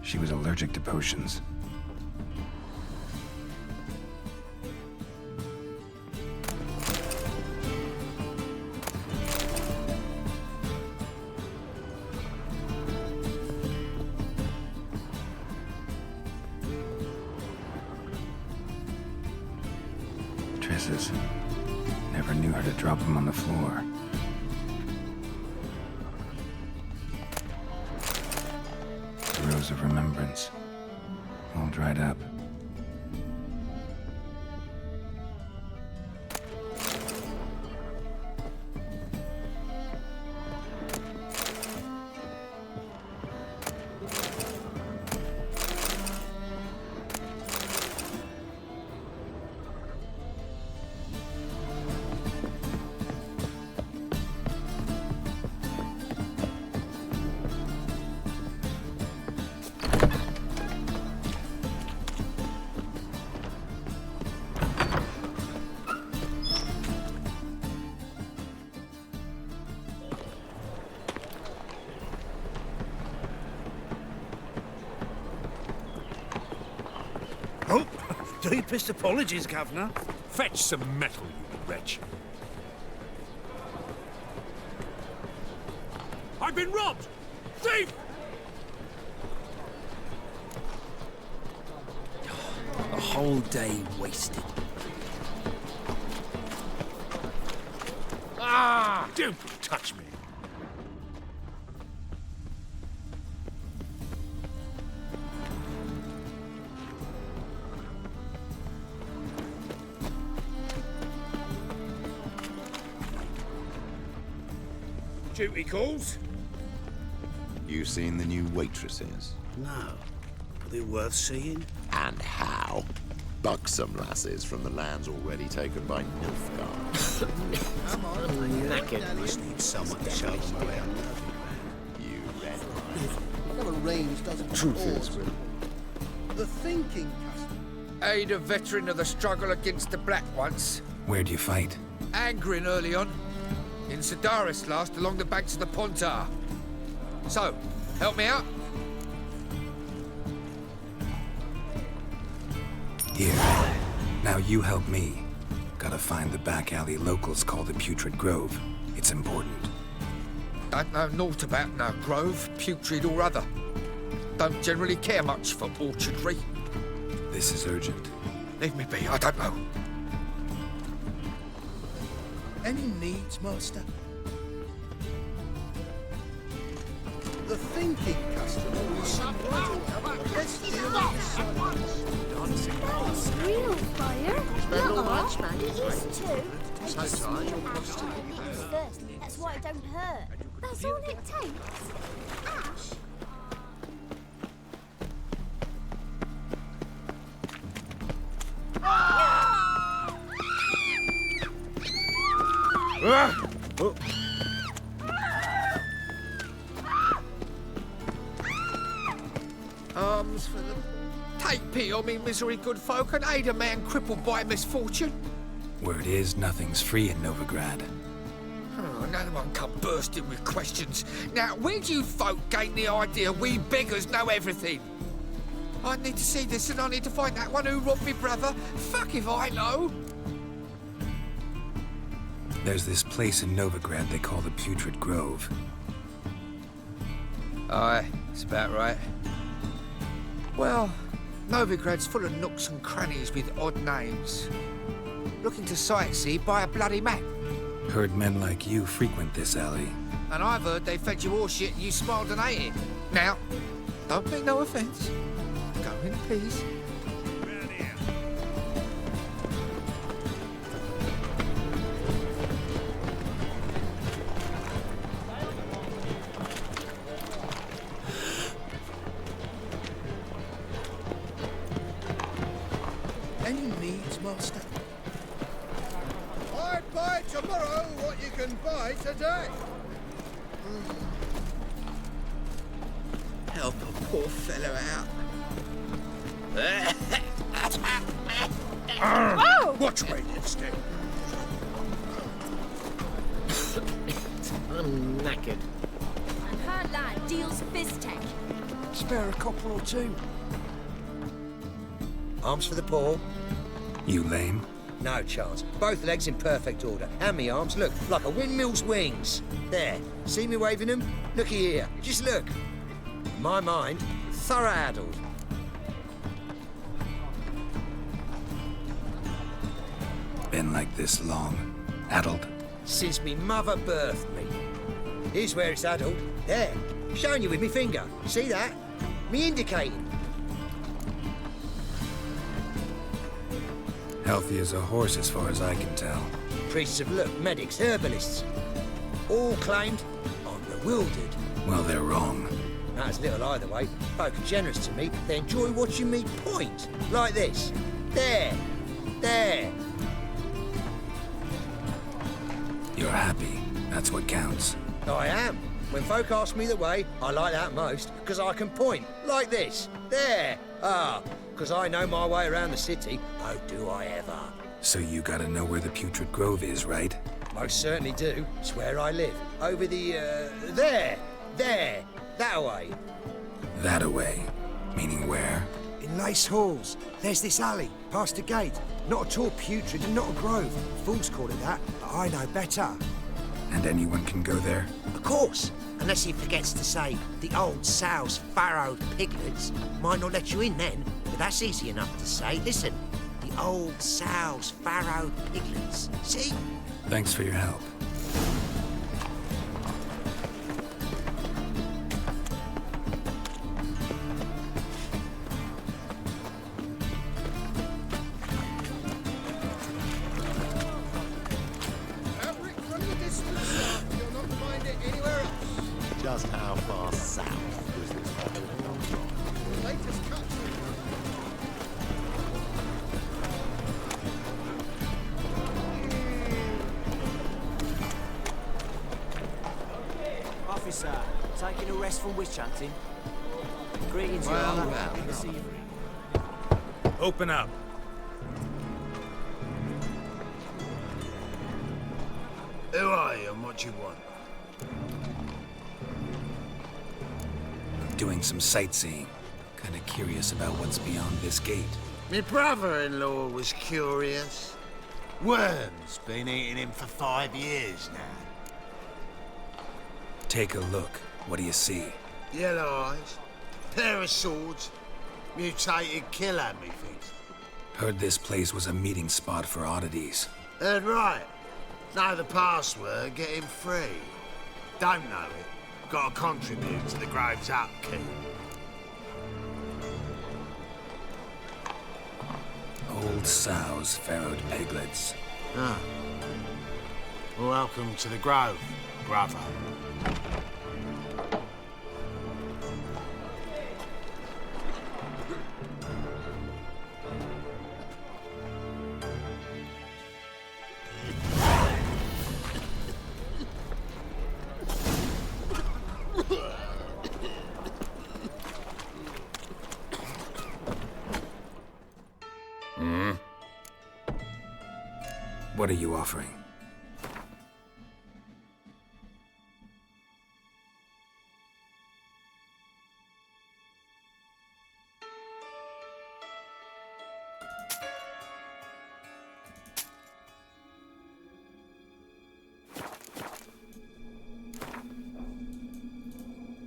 She was allergic to potions. Triss's. Never knew her to drop them on the floor. Rose of Remembrance. All dried up. Oh, deepest apologies, Governor. Fetch some metal, you wretch. I've been robbed! Thief! A whole day wasted. Ah! Don't touch me. Duty calls? You seen the new waitresses? No. Are they worth seeing? And how? Buxom lasses from the lands already taken by Nilfgaard. Come on, knackered. Just need someone to show them around. You read Never range doesn't Truth is, cause. The thinking custom. Aid a veteran of the struggle against the Black once. Where'd you fight? Angrin early on. In Sedaris last, along the banks of the Pontar. So, help me out? Here. Now you help me. Gotta find the back alley locals call the Putrid Grove. It's important. Don't know naught about no grove, putrid or other. Don't generally care much for orchardry. This is urgent. Leave me be, I don't know. Any needs, Master? The thinking custom always seemed right. Let's deal with this. That's real fire. Spend all my Not money. it is too. Take Just your time. smear ash on the leaves first. That's why it don't hurt. That's all it takes. Ash. Oh. Arms for them. Take pity on me, misery, good folk, and aid a man crippled by misfortune. Word is, nothing's free in Novigrad. Oh, another one come bursting with questions. Now, where do you folk gain the idea we beggars know everything? I need to see this and I need to find that one who robbed me brother. Fuck if I know. There's this place in Novigrad they call the Putrid Grove. Aye, it's about right. Well, Novigrad's full of nooks and crannies with odd names. Looking to sightsee, buy a bloody map. Heard men like you frequent this alley. And I've heard they fed you all shit and you smiled and ate it. Now, don't make no offence. Go in peace. Any needs, Master? I'd buy tomorrow what you can buy today. Help a poor fellow out. Whoa! Watch me instead. I'm knackered. And her lad deals fizz-tech. Spare a copper or two. Arms for the poor. You lame? No chance. Both legs in perfect order. And me arms, look, like a windmill's wings. There. See me waving them? Looky here. Just look. My mind, thorough addled. Been like this long? Addled? Since me mother birthed me. Here's where it's addled. There. Showing you with me finger. See that? Me indicating. Healthy as a horse as far as I can tell. Priests of look, medics, herbalists. All claimed I'm bewildered. Well, they're wrong. That's little either way. Folk are generous to me. They enjoy watching me point. Like this. There. There. You're happy. That's what counts. I am. When folk ask me the way, I like that most, because I can point. Like this. There. Ah. Because I know my way around the city. Oh, do I ever. So you gotta know where the Putrid Grove is, right? Most certainly do. It's where I live. Over the, there. There. That way. That away. Meaning where? In Lace Halls. There's this alley, past the gate. Not at all putrid and not a grove. Fools call it that, but I know better. And anyone can go there? Of course. Unless he forgets to say the old sow's farrowed piglets. Might not let you in then, but that's easy enough to say. Listen, the old sow's farrowed piglets. See? Thanks for your help. Just how far south was this from? Latest cut. Officer, taking a rest from witch hunting. Greetings, Your Well, Honor. well, Good to see you. Open up. Who are you and what you want? Doing some sightseeing. Kinda curious about what's beyond this gate. My brother-in-law was curious. Worms been eating him for 5 years now. Take a look. What do you see? Yellow eyes, pair of swords, mutated killer, methinks. Heard this place was a meeting spot for oddities. Heard right. Know the password, get him free. Don't know it. Gotta contribute to the Grove's upkeep. Old sows, farrowed piglets. Ah. Welcome to the Grove, brother. What are you offering?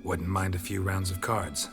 Wouldn't mind a few rounds of cards.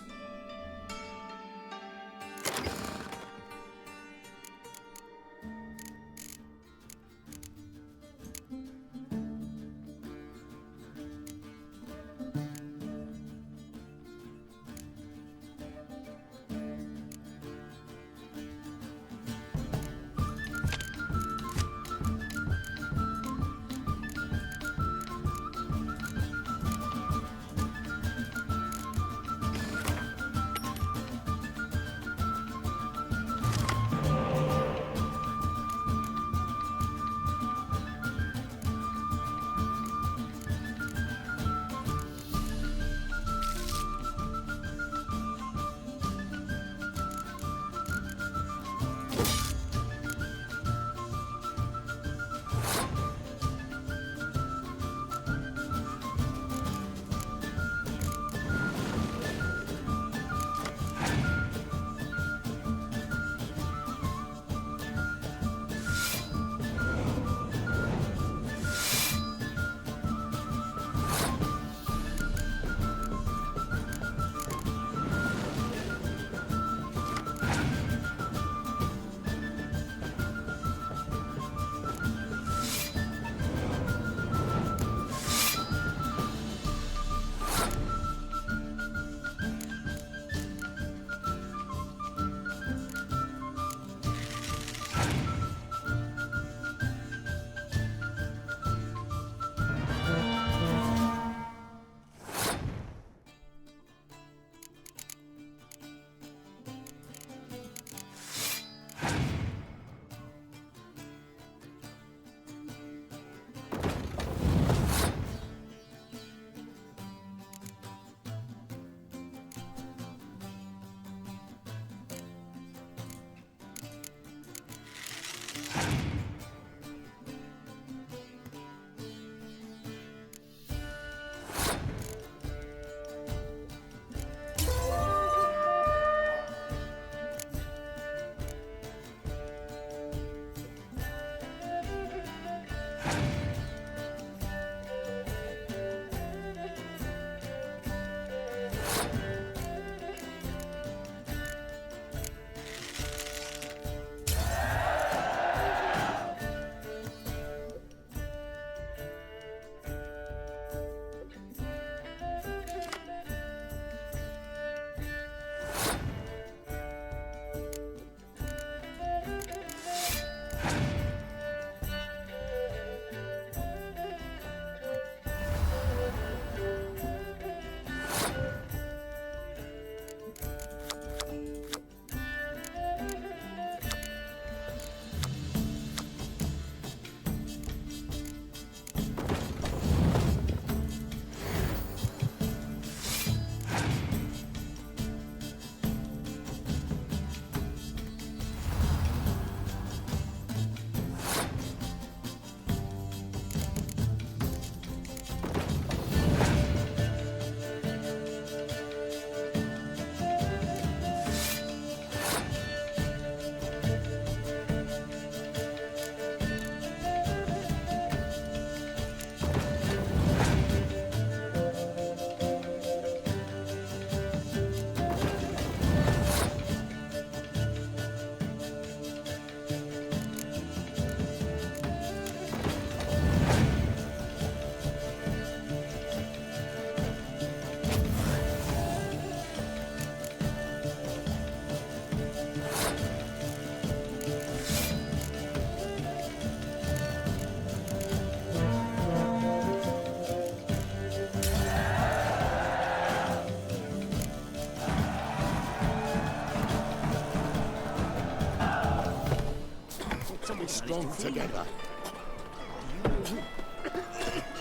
Strong together.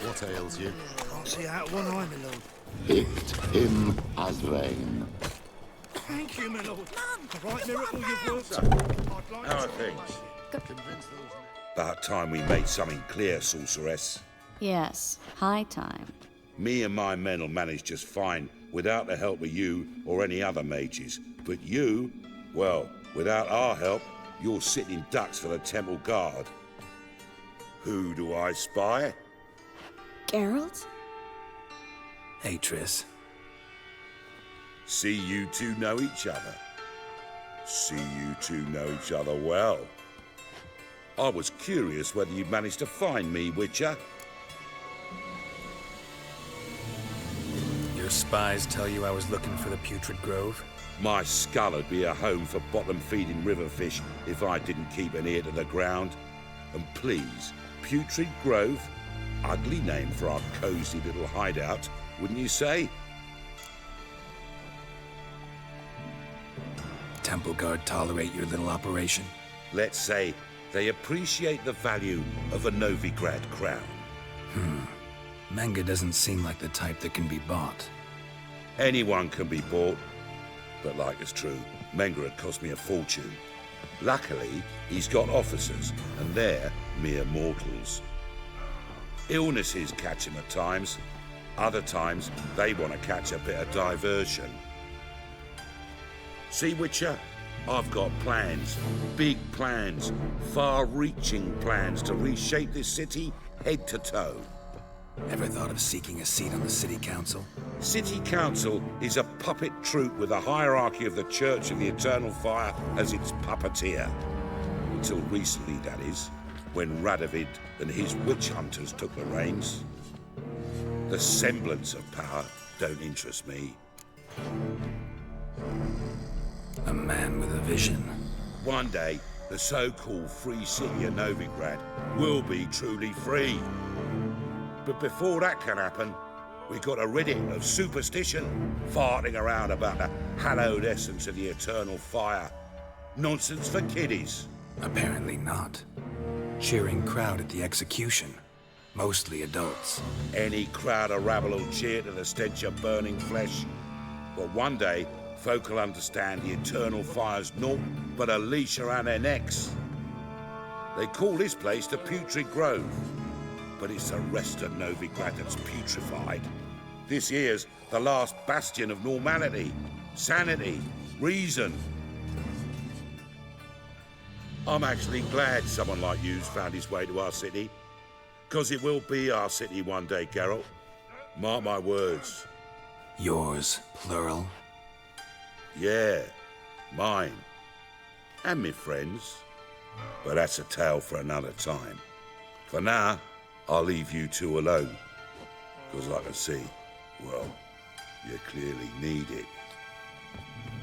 What ails you? Can't see out one eye, my lord. Lift him as rain. Thank you, my lord. Right miracle you've worked. How are things? About time we made something clear, sorceress. Yes, high time. Me and my men will manage just fine without the help of you or any other mages. But you, well, without our help, you're sitting ducks for the temple guard. Who do I spy? Geralt? Hey, Triss. See you two know each other. See you two know each other well. I was curious whether you'd managed to find me, Witcher. Your spies tell you I was looking for the Putrid Grove? My skull would be a home for bottom-feeding river fish if I didn't keep an ear to the ground. And please, Putrid Grove? Ugly name for our cozy little hideout, wouldn't you say? Temple Guard tolerate your little operation? Let's say they appreciate the value of a Novigrad crown. Menge doesn't seem like the type that can be bought. Anyone can be bought. But like it's true, Menge had cost me a fortune. Luckily, he's got officers, and they're mere mortals. Illnesses catch him at times. Other times, they want to catch a bit of diversion. See, Witcher? I've got plans. Big plans. Far-reaching plans to reshape this city head to toe. Ever thought of seeking a seat on the city council? City Council is a puppet troupe with a hierarchy of the Church of the Eternal Fire as its puppeteer. Until recently, that is, when Radovid and his witch hunters took the reins. The semblance of power don't interest me. A man with a vision. One day, the so-called free city of Novigrad will be truly free. But before that can happen, we got to rid it of superstition, farting around about the hallowed essence of the eternal fire. Nonsense for kiddies. Apparently not. Cheering crowd at the execution. Mostly adults. Any crowd of rabble will cheer to the stench of burning flesh. But one day, folk will understand the eternal fire's naught but a leash around their necks. They call this place the Putrid Grove, but it's the rest of Novigrad that's putrefied. This here's the last bastion of normality, sanity, reason. I'm actually glad someone like you's found his way to our city, because it will be our city one day, Geralt. Mark my words. Yours, plural? Yeah, mine. And me friends. But that's a tale for another time. For now, I'll leave you two alone. Because I can see, well, you clearly need it.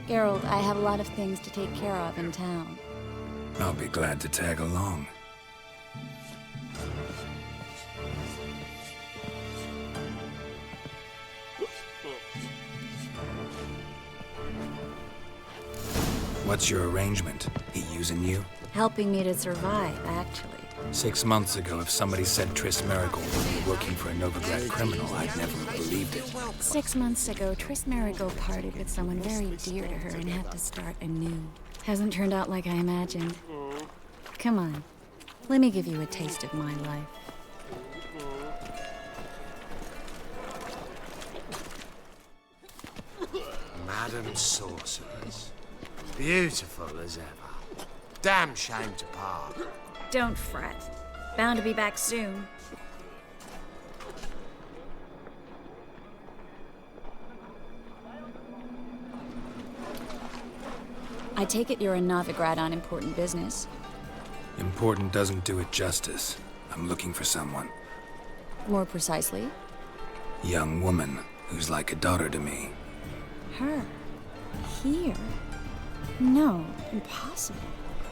Geralt, I have a lot of things to take care of in town. I'll be glad to tag along. What's your arrangement? He using you? Helping me to survive, actually. 6 months ago, if somebody said Triss Merigold would be working for a Novigrad criminal, I'd never have believed it. 6 months ago, Triss Merigold parted with someone very dear to her and had to start anew. Hasn't turned out like I imagined. Come on, let me give you a taste of my life. Madam Sorceress. Beautiful as ever. Damn shame to part. Don't fret. Bound to be back soon. I take it you're in Novigrad on important business. Important doesn't do it justice. I'm looking for someone. More precisely? Young woman who's like a daughter to me. Her? Here? No, impossible.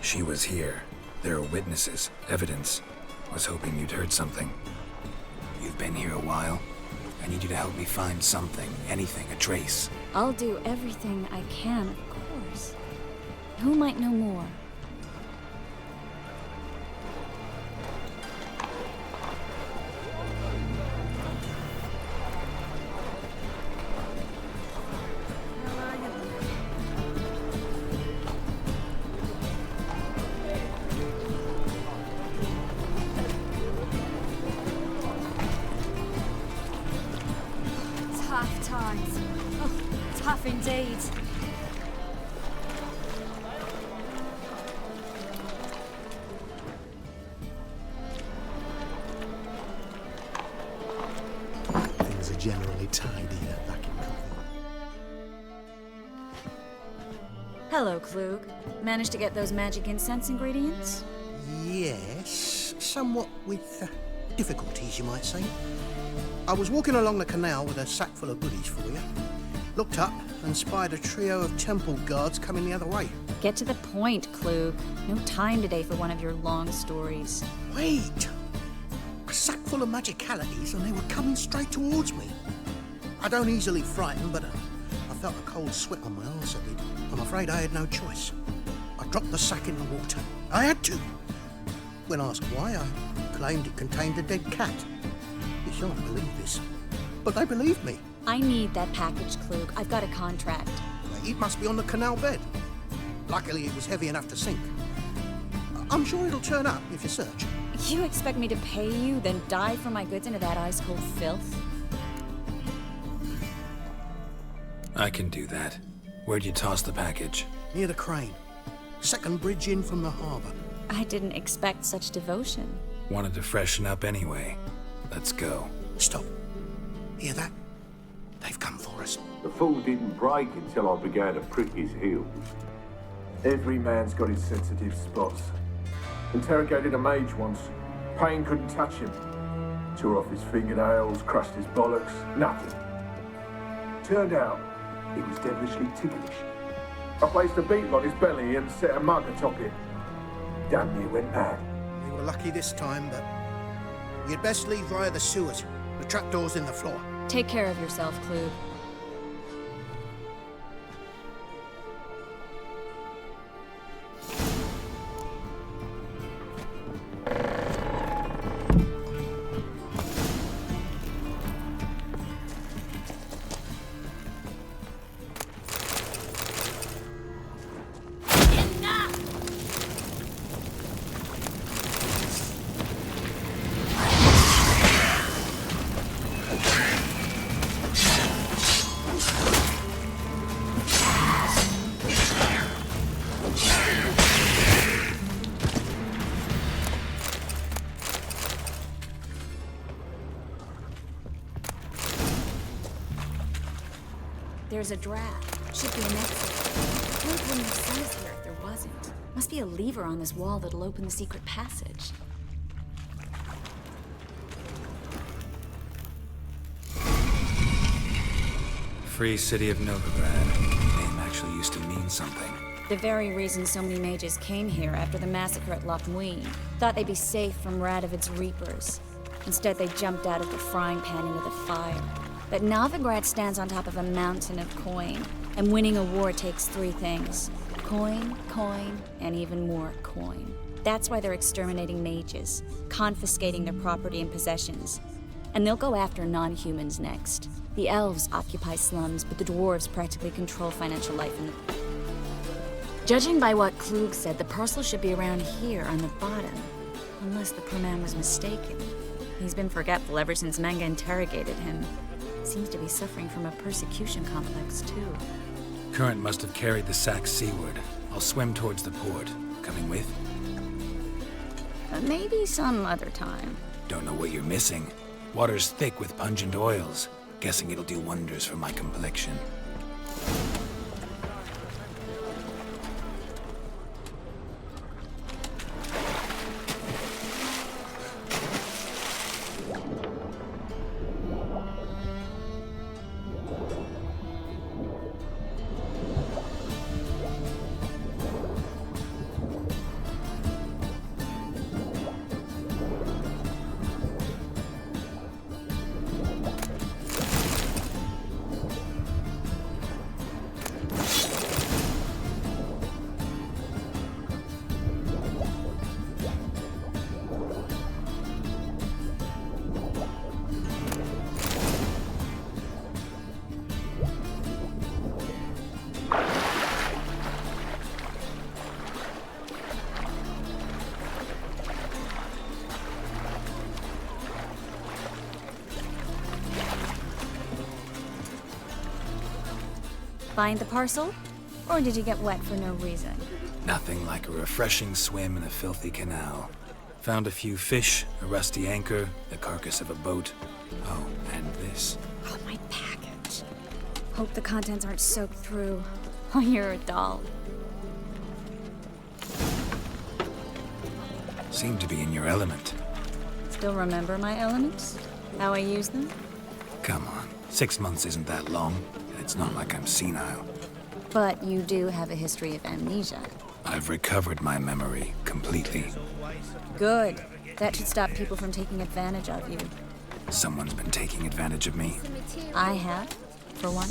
She was here. There are witnesses, evidence. Was hoping you'd heard something. You've been here a while. I need you to help me find something, anything, a trace. I'll do everything I can, of course. Who might know more? Tough times. Oh, tough indeed. Things are generally tidier back in Coventry. Hello, Klug. Managed to get those magic incense ingredients? Yes, somewhat with difficulties, you might say. I was walking along the canal with a sack full of goodies for you. Looked up and spied a trio of temple guards coming the other way. Get to the point, Klug. No time today for one of your long stories. Wait! A sack full of magicalities and they were coming straight towards me. I don't easily frighten, but I felt a cold sweat on my arse, I did. I'm afraid I had no choice. I dropped the sack in the water. I had to. When asked why, I claimed it contained a dead cat. You shan't believe this, but they believed me. I need that package, Klug. I've got a contract. It must be on the canal bed. Luckily, it was heavy enough to sink. I'm sure it'll turn up if you search. You expect me to pay you, then dive for my goods into that ice-cold filth? I can do that. Where'd you toss the package? Near the crane. Second bridge in from the harbor. I didn't expect such devotion. Wanted to freshen up anyway. Let's go. Stop. Hear that? They've come for us. The fool didn't break until I began to prick his heels. Every man's got his sensitive spots. Interrogated a mage once. Pain couldn't touch him. Tore off his fingernails, crushed his bollocks, nothing. Turned out, he was devilishly ticklish. I placed a beetle on his belly and set a mug atop it. Damn near went mad. We were lucky this time, but you'd best leave via the sewers. The trapdoor's in the floor. Take care of yourself, Klug. There's a draft. Should be an exit. Klug wouldn't have sent us here if there wasn't. Must be a lever on this wall that'll open the secret passage. Free City of Novigrad. Name actually used to mean something. The very reason so many mages came here after the massacre at Loch Muin. Thought they'd be safe from Radovid's reapers. Instead, they jumped out of the frying pan into the fire. But Novigrad stands on top of a mountain of coin, and winning a war takes three things. Coin, coin, and even more coin. That's why they're exterminating mages, confiscating their property and possessions. And they'll go after non-humans next. The elves occupy slums, but the dwarves practically control financial life in the... Judging by what Klug said, the parcel should be around here on the bottom. Unless the poor man was mistaken. He's been forgetful ever since Manga interrogated him. Seems to be suffering from a persecution complex, too. Current must have carried the sack seaward. I'll swim towards the port. Coming with? Maybe some other time. Don't know what you're missing. Water's thick with pungent oils. Guessing it'll do wonders for my complexion. Find the parcel? Or did you get wet for no reason? Nothing like a refreshing swim in a filthy canal. Found a few fish, a rusty anchor, the carcass of a boat. Oh, and this. Oh, my package. Hope the contents aren't soaked through. Oh, you're a doll. Seem to be in your element. Still remember my elements? How I use them? Come on, 6 months isn't that long, and it's not like I'm senile. But you do have a history of amnesia. I've recovered my memory completely. Good. That should stop people from taking advantage of you. Someone's been taking advantage of me. I have, for one.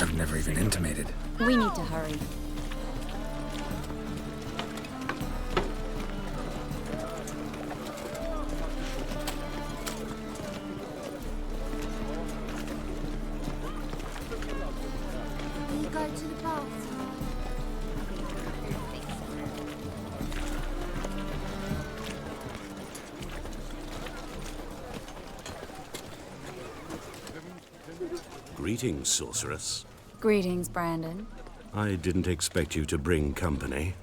I've never even intimated. We need to hurry. Will you go to the bathroom? Greetings, sorceress. Greetings, Brandon. I didn't expect you to bring company.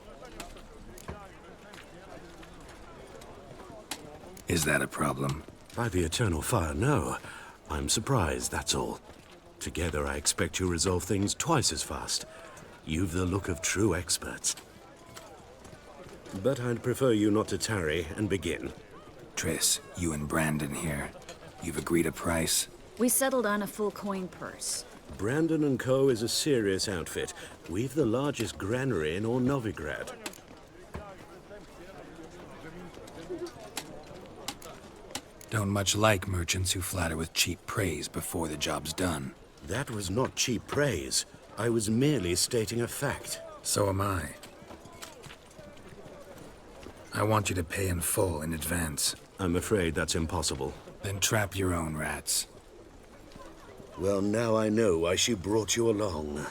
Is that a problem? By the eternal fire, no. I'm surprised, that's all. Together, I expect you resolve things twice as fast. You've the look of true experts. But I'd prefer you not to tarry and begin. Triss, you and Brandon here. You've agreed a price? We settled on a full coin purse. Brandon & Co. is a serious outfit. We've the largest granary in all Novigrad. Don't much like merchants who flatter with cheap praise before the job's done. That was not cheap praise. I was merely stating a fact. So am I. I want you to pay in full in advance. I'm afraid that's impossible. Then trap your own rats. Well, now I know why she brought you along.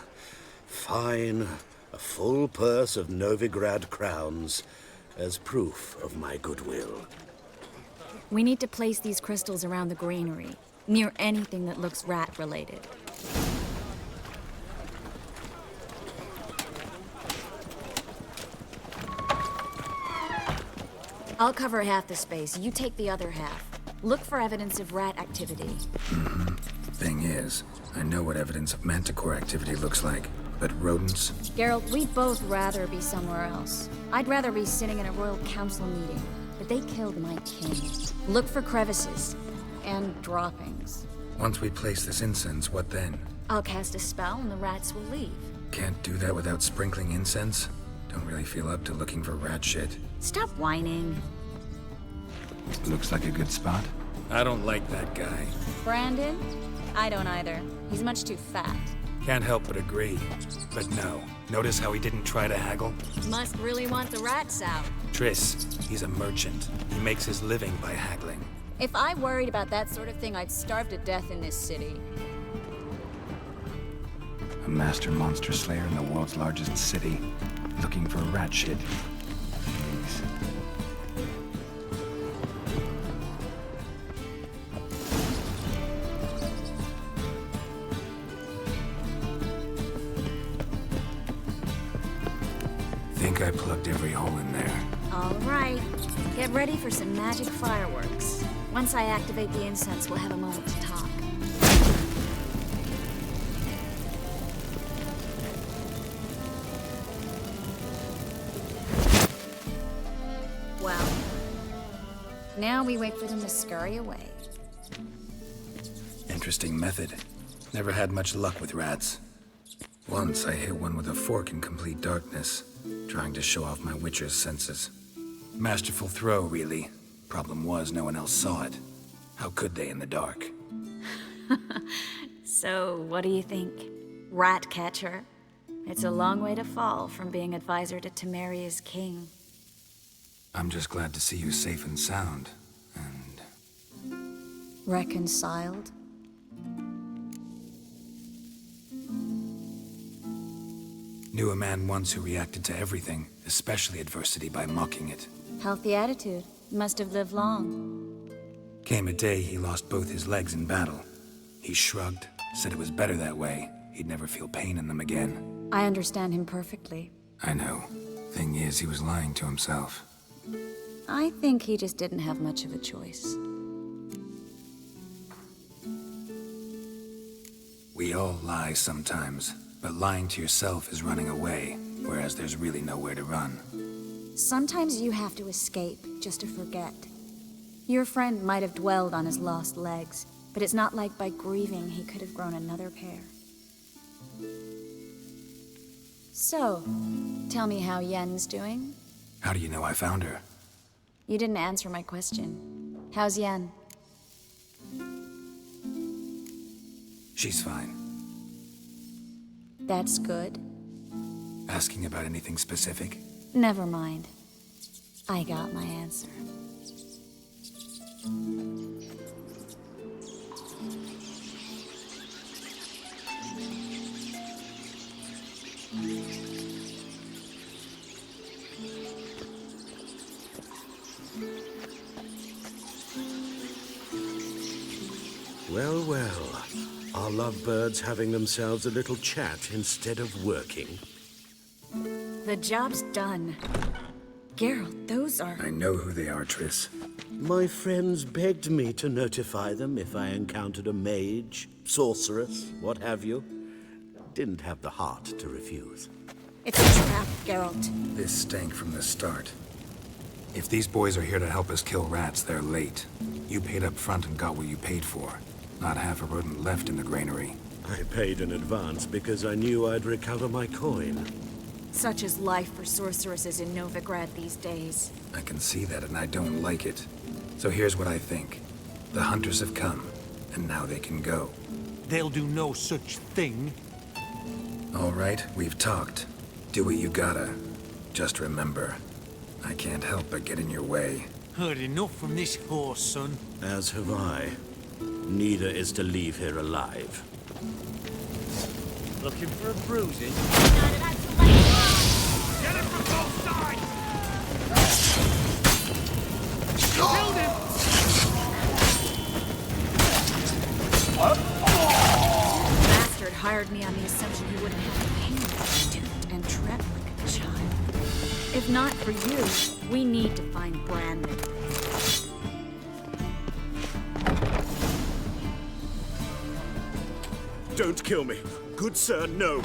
Fine. A full purse of Novigrad crowns as proof of my goodwill. We need to place these crystals around the granary, near anything that looks rat-related. I'll cover half the space, you take the other half. Look for evidence of rat activity. Thing is, I know what evidence of manticore activity looks like, but rodents? Geralt, we'd both rather be somewhere else. I'd rather be sitting in a royal council meeting, but they killed my king. Look for crevices and droppings. Once we place this incense, what then? I'll cast a spell and the rats will leave. Can't do that without sprinkling incense? Don't really feel up to looking for rat shit. Stop whining. Looks like a good spot. I don't like that guy. Brandon? I don't either. He's much too fat. Can't help but agree. But no. Notice how he didn't try to haggle? Must really want the rats out. Triss, he's a merchant. He makes his living by haggling. If I worried about that sort of thing, I'd starve to death in this city. A master monster slayer in the world's largest city. Looking for rat shit. Jeez. Think I plugged every hole in there. All right. Get ready for some magic fireworks. Once I activate the incense, we'll have a moment to talk. Well, now we wait for them to scurry away. Interesting method. Never had much luck with rats. Once I hit one with a fork in complete darkness, trying to show off my witcher's senses. Masterful throw, really. Problem was, no one else saw it. How could they in the dark? So, what do you think? Rat catcher? It's a long way to fall from being advisor to Temeria's king. I'm just glad to see you safe and sound. And... Reconciled? Knew a man once who reacted to everything, especially adversity, by mocking it. Healthy attitude. Must have lived long. Came a day he lost both his legs in battle. He shrugged, said it was better that way. He'd never feel pain in them again. I understand him perfectly. I know. Thing is, he was lying to himself. I think he just didn't have much of a choice. We all lie sometimes, but lying to yourself is running away, whereas there's really nowhere to run. Sometimes you have to escape just to forget. Your friend might have dwelled on his lost legs, but it's not like by grieving he could have grown another pair. So, tell me how Yen's doing? How do you know I found her? You didn't answer my question. How's Yen? She's fine. That's good. Asking about anything specific? Never mind. I got my answer. Well, well. Are lovebirds having themselves a little chat instead of working? The job's done. Geralt, those are... I know who they are, Triss. My friends begged me to notify them if I encountered a mage, sorceress, what have you. Didn't have the heart to refuse. It's a trap, Geralt. This stank from the start. If these boys are here to help us kill rats, they're late. You paid up front and got what you paid for. Not half a rodent left in the granary. I paid in advance because I knew I'd recover my coin. Such is life for sorceresses in Novigrad these days. I can see that, and I don't like it. So here's what I think. The hunters have come, and now they can go. They'll do no such thing. All right, we've talked. Do what you gotta. Just remember, I can't help but get in your way. Heard enough from this horse, son. As have I. Neither is to leave here alive. Looking for a bruising? Get him from both sides! Killed him! Bastard hired me on the assumption he wouldn't have to pay me, stooped and tread like a child. If not for you, we need to find Brandon. Don't kill me. Good sir, no.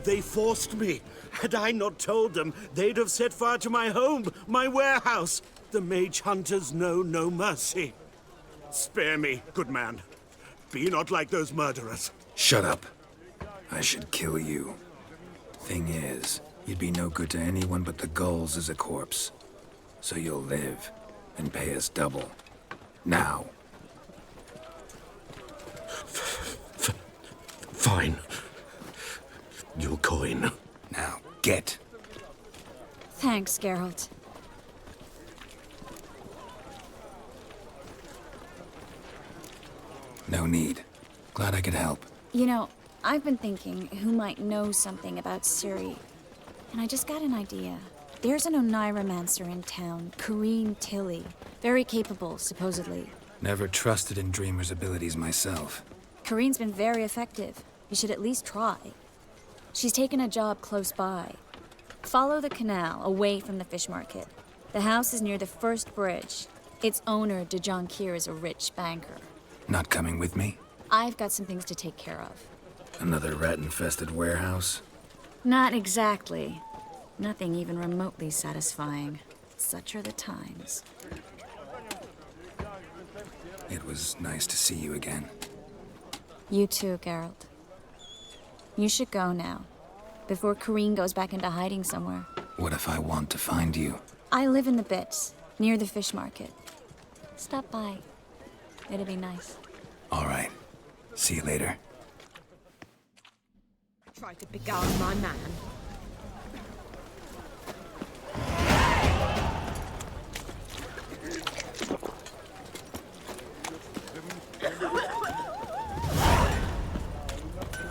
They forced me. Had I not told them, they'd have set fire to my home, my warehouse. The mage hunters know no mercy. Spare me, good man. Be not like those murderers. Shut up. I should kill you. Thing is, you'd be no good to anyone but the gulls as a corpse. So you'll live and pay us double. Now. Fine. Your coin. Now, get. Thanks, Geralt. No need. Glad I could help. You know, I've been thinking who might know something about Ciri. And I just got an idea. There's an Oneiromancer in town, Corrine Tilly. Very capable, supposedly. Never trusted in Dreamer's abilities myself. Corrine's been very effective. You should at least try. She's taken a job close by. Follow the canal, away from the fish market. The house is near the first bridge. Its owner, de Jonkir, is a rich banker. Not coming with me? I've got some things to take care of. Another rat-infested warehouse? Not exactly. Nothing even remotely satisfying. Such are the times. It was nice to see you again. You too, Geralt. You should go now, before Corrine goes back into hiding somewhere. What if I want to find you? I live in the Bits, near the fish market. Stop by. It'd be nice. All right. See you later. Try to beguile my man.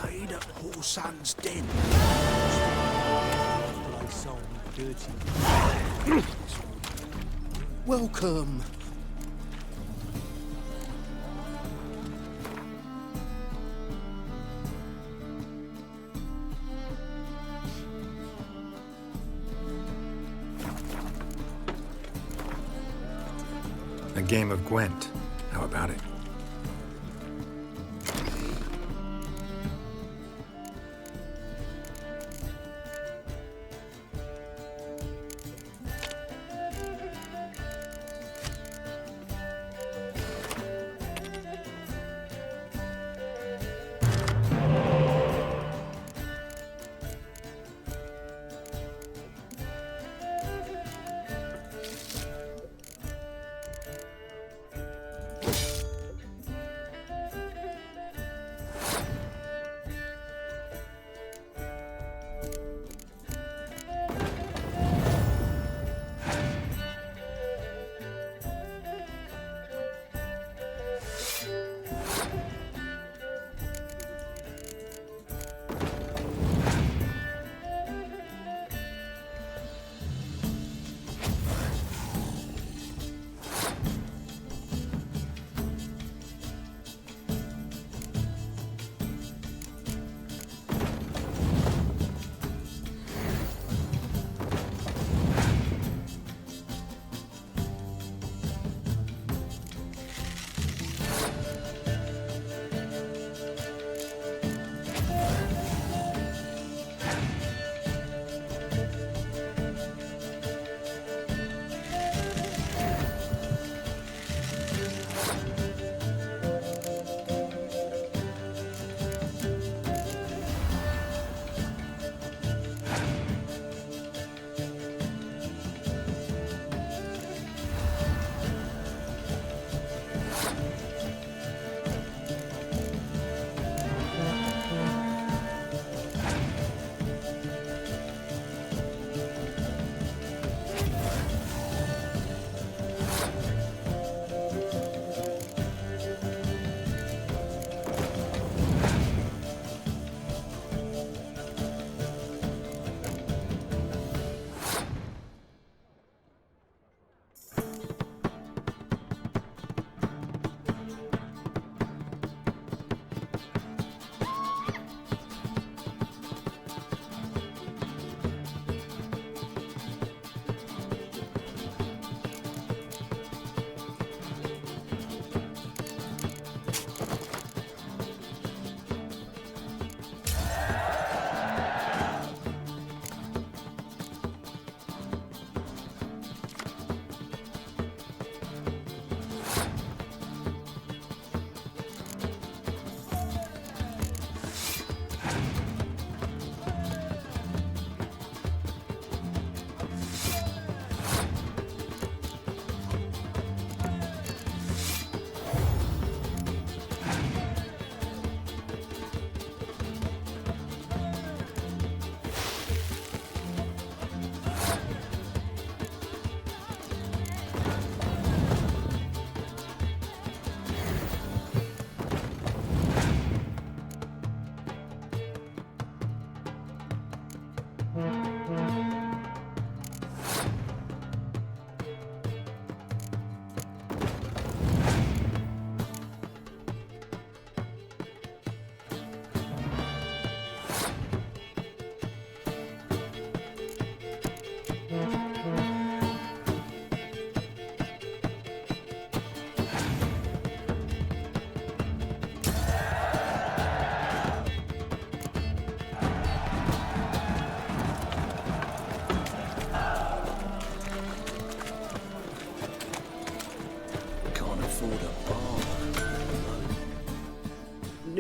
Laid at Horsan's den. Place on dirty. Welcome. A game of Gwent. How about it?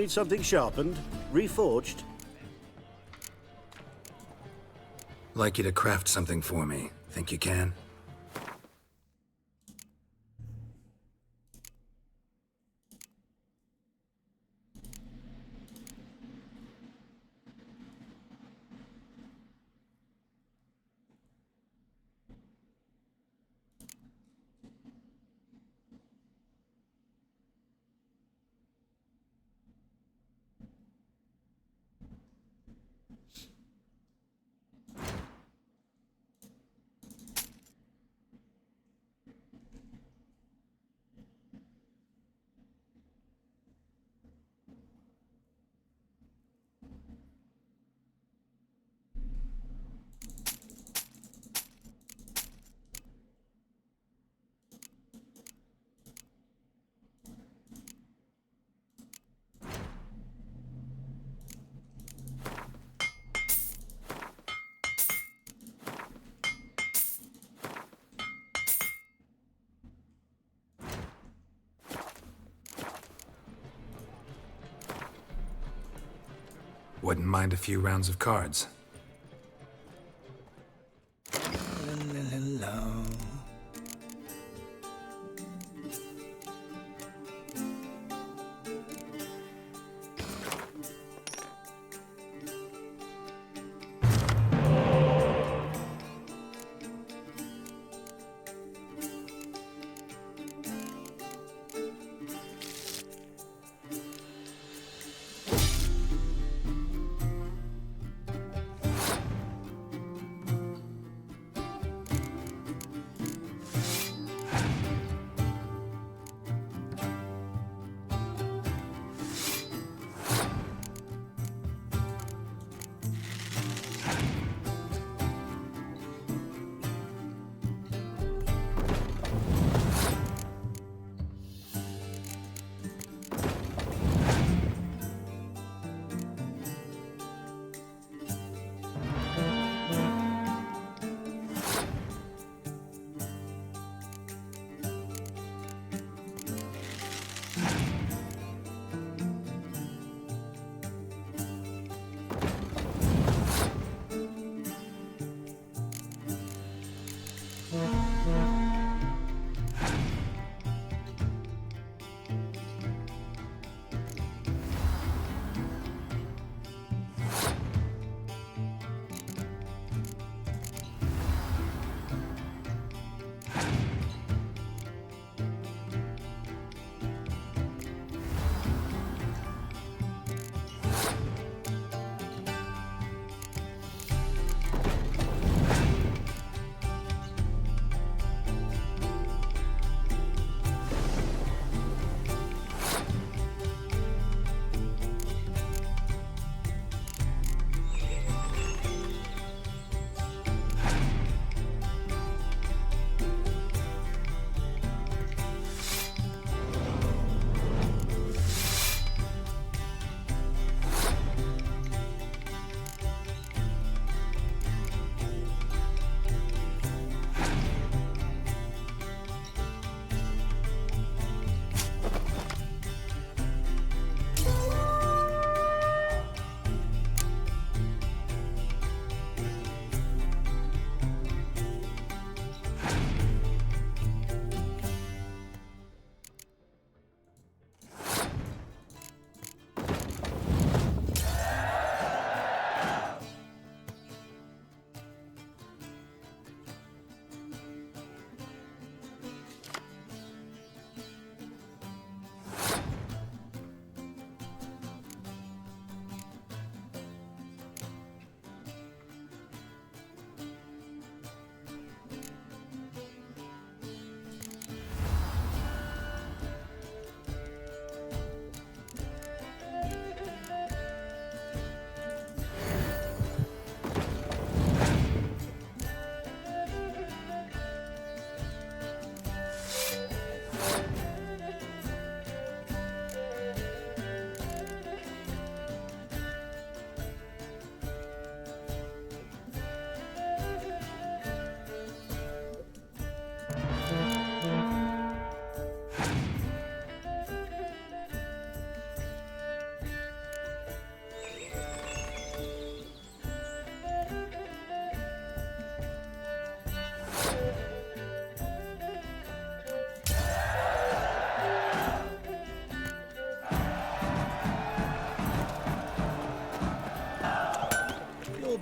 Need something sharpened? Reforged? Like you to craft something for me. Think you can? Wouldn't mind a few rounds of cards.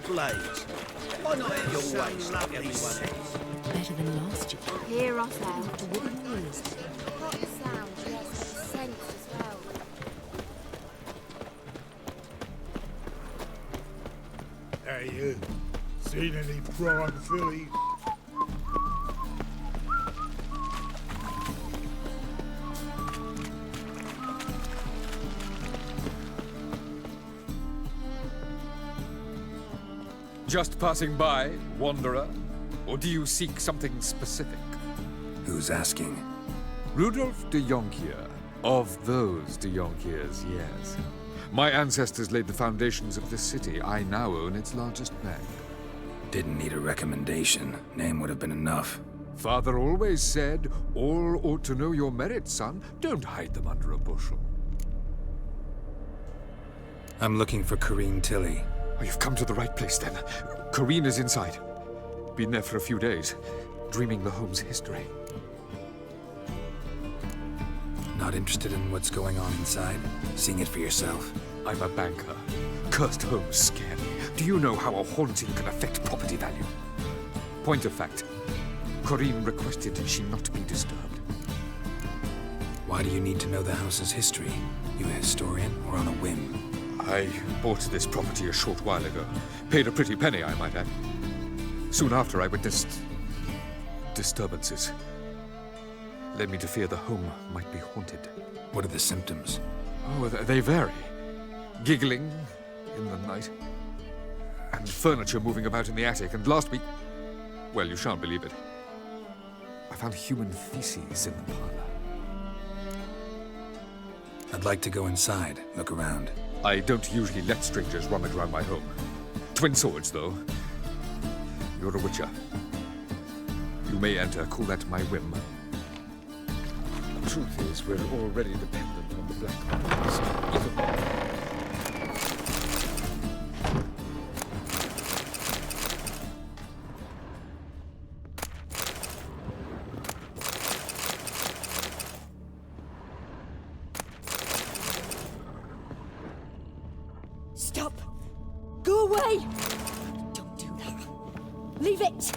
blades. Why not have your ways like everyone else? Better than last year. Hear us out. Hot sound, yes, and scent as well. Hey, you. Seen any prime fillies? Just passing by, wanderer? Or do you seek something specific? Who's asking? Rudolf de Jonkier. Of those de Jonkiers, yes. My ancestors laid the foundations of this city. I now own its largest bank. Didn't need a recommendation. Name would have been enough. Father always said, all ought to know your merits, son. Don't hide them under a bushel. I'm looking for Corrine Tilly. Oh, you've come to the right place, then. Corrine is inside. Been there for a few days, dreaming the home's history. Not interested in what's going on inside? Seeing it for yourself? I'm a banker. Cursed homes scare me. Do you know how a haunting can affect property value? Point of fact, Corrine requested she not be disturbed. Why do you need to know the house's history? You a historian or on a whim? I bought this property a short while ago. Paid a pretty penny, I might add. Soon after, I witnessed disturbances. Led me to fear the home might be haunted. What are the symptoms? Oh, they vary. Giggling in the night. And furniture moving about in the attic. And last week... well, you shan't believe it. I found human feces in the parlor. I'd like to go inside, look around. I don't usually let strangers rummage around my home. Twin swords, though. You're a witcher. You may enter, call that my whim. The truth is, we're already dependent on the Black Markets. Stop! Go away! Don't do that. Leave it!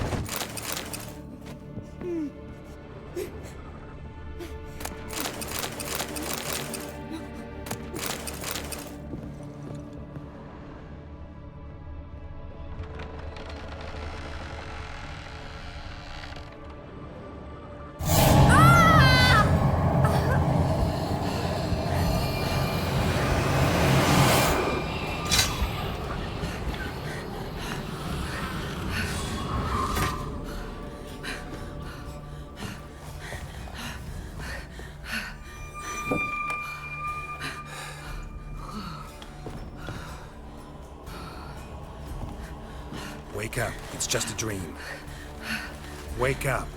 Wake up. It's just a dream. Wake up.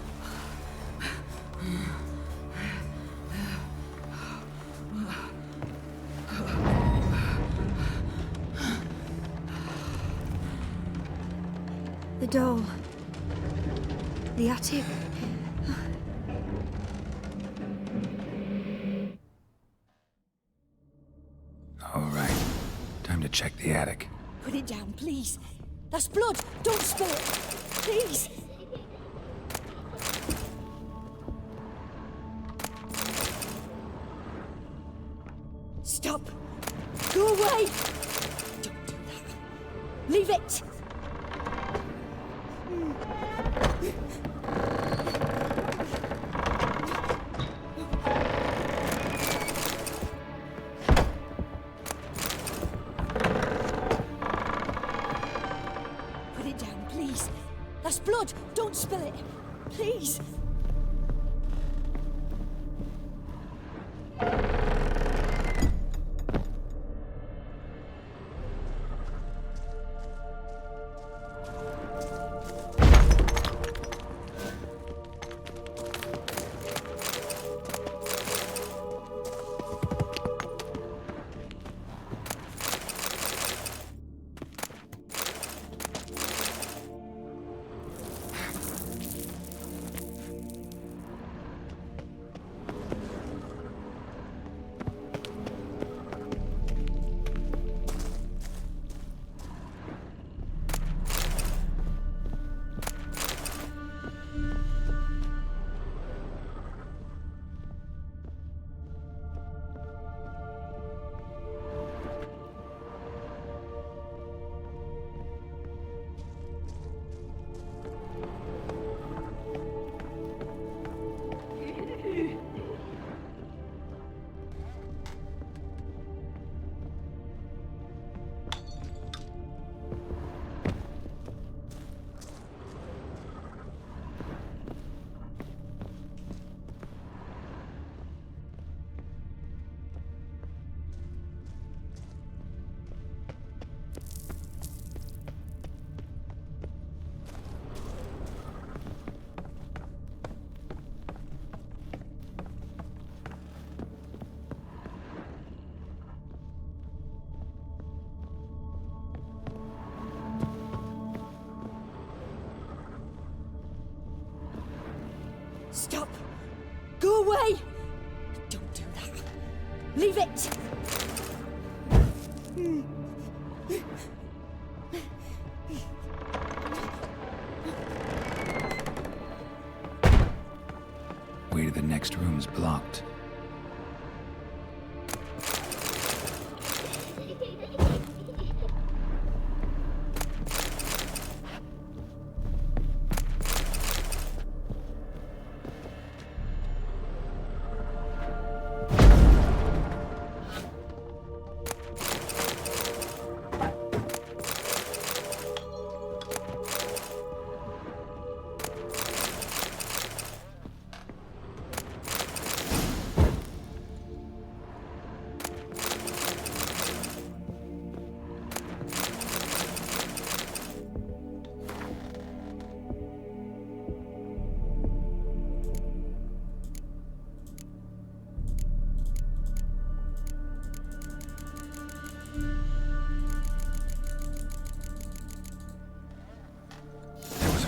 The doll. The attic. All right. Time to check the attic. Put it down, please. That's blood. Don't spill it. Please. Stop. Go away. Don't do that. Leave it. Put it down, please. That's blood. Don't spill it. Please. Stop! Go away! Don't do that. Leave it! Way to the next room's blocked.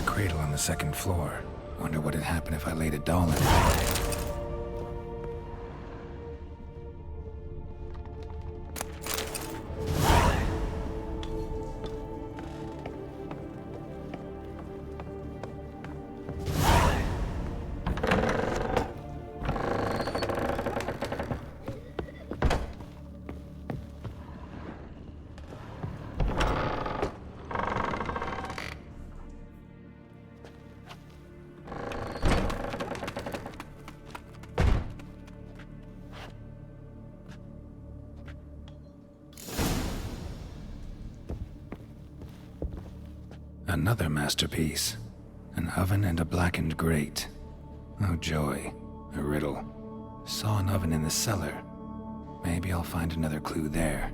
Cradle on the second floor. Wonder what'd happen if I laid a doll in it. Another masterpiece. An oven and a blackened grate. Oh joy. A riddle. Saw an oven in the cellar. Maybe I'll find another clue there.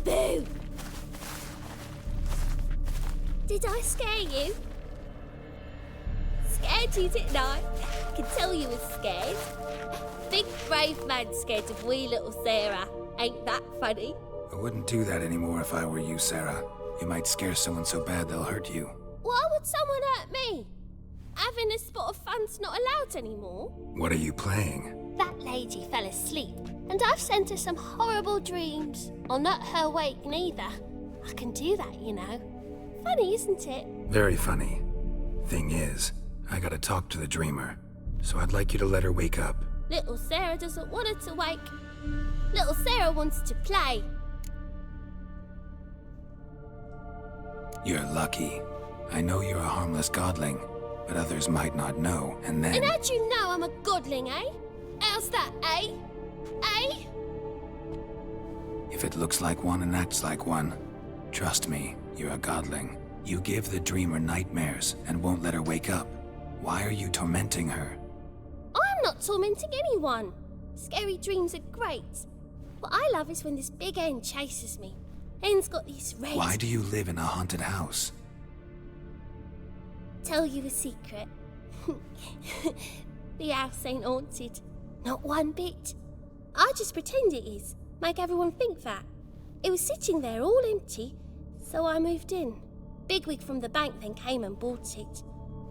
Boo! Did I scare you? Scared you, didn't I? I can tell you was scared. Big brave man scared of wee little Sarah. Ain't that funny? I wouldn't do that anymore if I were you, Sarah. You might scare someone so bad they'll hurt you. Why would someone hurt me? Having a spot of fun's not allowed anymore. What are you playing? That lady fell asleep, and I've sent her some horrible dreams. I'll not her wake neither. I can do that, you know. Funny, isn't it? Very funny. Thing is, I gotta talk to the dreamer, so I'd like you to let her wake up. Little Sarah doesn't want her to wake. Little Sarah wants to play. You're lucky. I know you're a harmless godling, but others might not know, and then... And how'd you know I'm a godling, eh? How's that, eh? Eh? If it looks like one and acts like one, trust me, you're a godling. You give the dreamer nightmares and won't let her wake up. Why are you tormenting her? I'm not tormenting anyone. Scary dreams are great. What I love is when this big hen chases me. Hen's got these red... Why do you live in a haunted house? Tell you a secret. The house ain't haunted. Not one bit. I just pretend it is. Make everyone think that. It was sitting there all empty, so I moved in. Bigwig from the bank then came and bought it.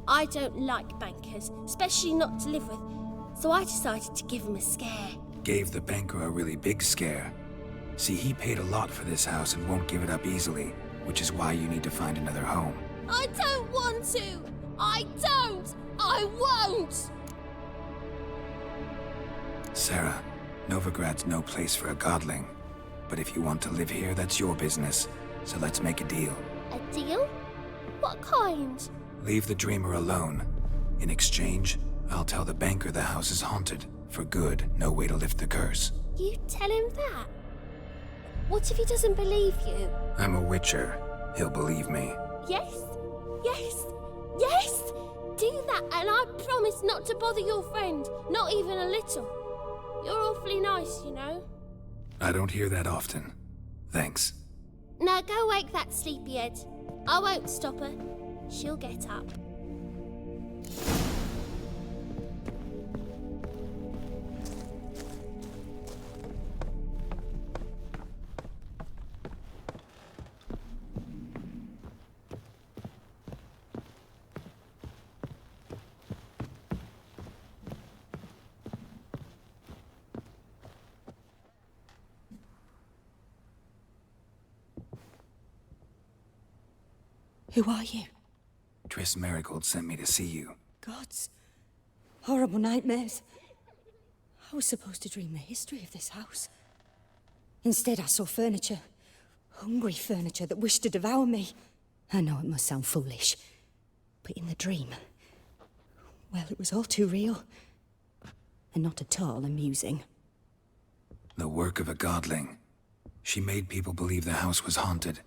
I don't like bankers, especially not to live with, so I decided to give him a scare. Gave the banker a really big scare. See, he paid a lot for this house and won't give it up easily, which is why you need to find another home. I don't want to! I don't! I won't! Sarah, Novigrad's no place for a godling. But if you want to live here, that's your business. So let's make a deal. A deal? What kind? Leave the dreamer alone. In exchange, I'll tell the banker the house is haunted. For good, no way to lift the curse. You tell him that? What if he doesn't believe you? I'm a witcher. He'll believe me. Yes? Yes? Yes! Do that, and I promise not to bother your friend. Not even a little. You're awfully nice, you know. I don't hear that often. Thanks. Now go wake that sleepyhead. I won't stop her. She'll get up. Who are you? Triss Merigold sent me to see you. Gods. Horrible nightmares. I was supposed to dream the history of this house. Instead, I saw furniture. Hungry furniture that wished to devour me. I know it must sound foolish, but in the dream, well, it was all too real. And not at all amusing. The work of a godling. She made people believe the house was haunted.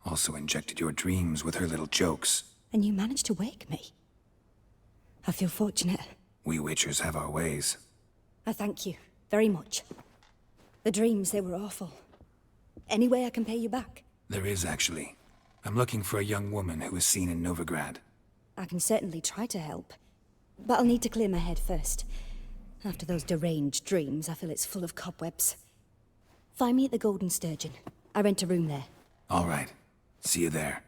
Also injected your dreams with her little jokes. And you managed to wake me. I feel fortunate. We Witchers have our ways. I thank you very much. The dreams, they were awful. Any way I can pay you back? There is, actually. I'm looking for a young woman who was seen in Novigrad. I can certainly try to help. But I'll need to clear my head first. After those deranged dreams, I feel it's full of cobwebs. Find me at the Golden Sturgeon. I rent a room there. All right. See you there.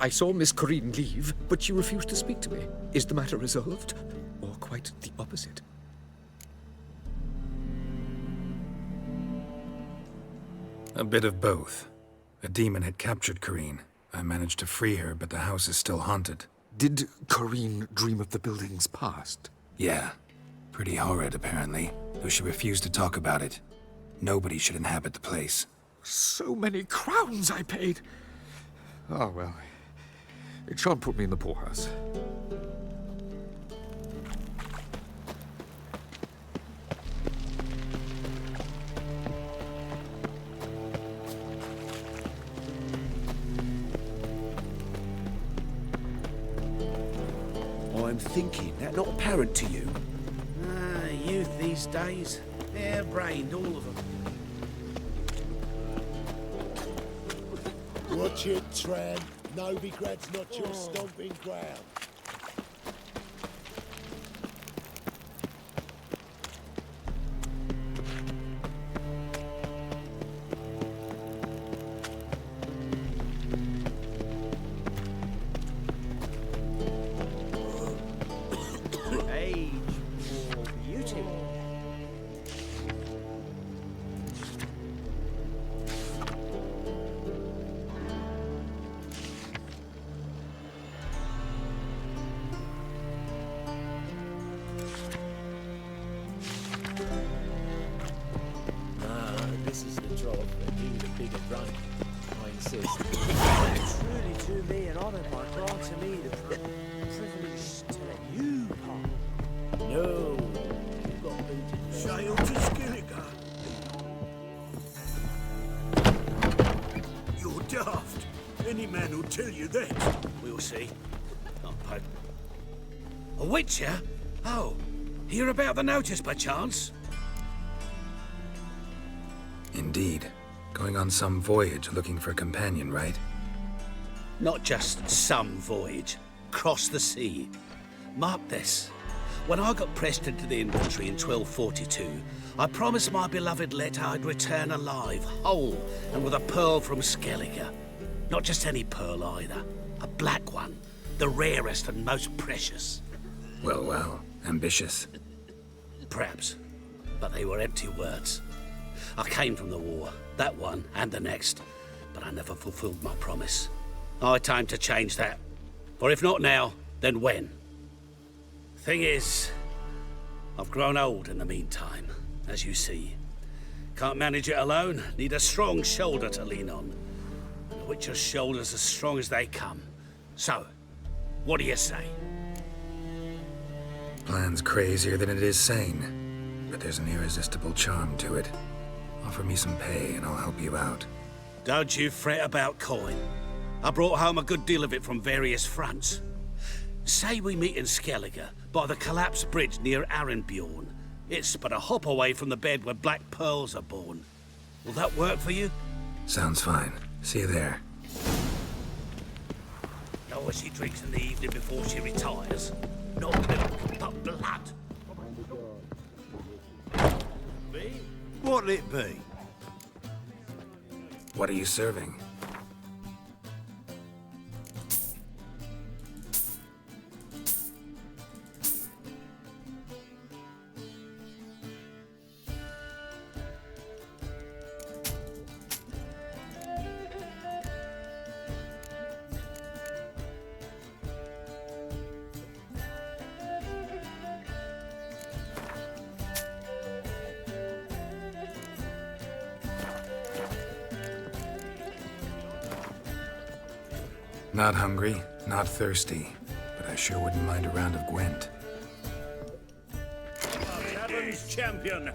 I saw Miss Corinne leave, but she refused to speak to me. Is the matter resolved? Or quite the opposite? A bit of both. A demon had captured Corinne. I managed to free her, but the house is still haunted. Did Corinne dream of the building's past? Yeah. Pretty horrid, apparently, though she refused to talk about it. Nobody should inhabit the place. So many crowns I paid! Oh, well. It shan't put me in the poorhouse. I'm thinking that not apparent to you. Youth these days. Hair-brained, all of them. Watch it, tramp. Novigrad's not your stomping ground. Age or beauty? This is the trough, and you the bigger run. I insist. Truly to me an honour by granting me the privilege to let you part. No, you've got booted. Sail to Skilliga. You're daft. Any man will tell you that. We'll see. Not Pope. A witcher? Oh, hear about the notice by chance? Indeed. Going on some voyage looking for a companion, right? Not just some voyage. Cross the sea. Mark this. When I got pressed into the infantry in 1242, I promised my beloved Letta I'd return alive, whole, and with a pearl from Skellige. Not just any pearl either. A black one. The rarest and most precious. Well, well. Ambitious. Perhaps. But they were empty words. I came from the war, that one and the next, but I never fulfilled my promise. I had time to change that. For if not now, then when? Thing is, I've grown old in the meantime, as you see. Can't manage it alone, need a strong shoulder to lean on. And a Witcher's shoulder's as strong as they come. So, what do you say? Plan's crazier than it is sane. But but there's an irresistible charm to it. Offer me some pay and I'll help you out. Don't you fret about coin. I brought home a good deal of it from various fronts. Say we meet in Skellige, by the collapsed bridge near Arenbjorn. It's but a hop away from the bed where black pearls are born. Will that work for you? Sounds fine. See you there. Know what she drinks in the evening before she retires? Not milk, but blood. What'll it be? What are you serving? Not hungry, not thirsty, but I sure wouldn't mind a round of Gwent. Heaven's champion!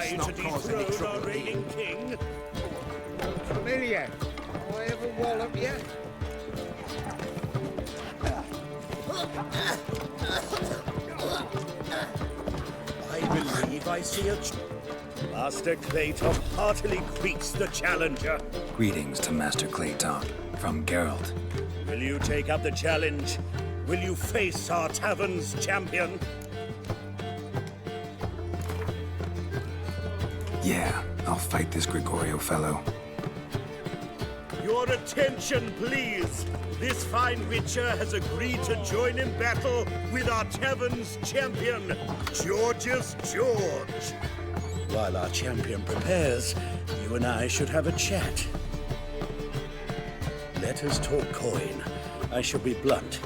way to dethrone our reigning king? Familiar. I ever wallop you? I believe I see a... Master Claytop heartily greets the challenger. Greetings to Master Claytop from Geralt. Will you take up the challenge? Will you face our tavern's champion? Yeah, I'll fight this Gregorio fellow. Your attention, please. This fine witcher has agreed to join in battle with our tavern's champion, George's George. While our champion prepares, you and I should have a chat. Let us talk coin. I shall be blunt.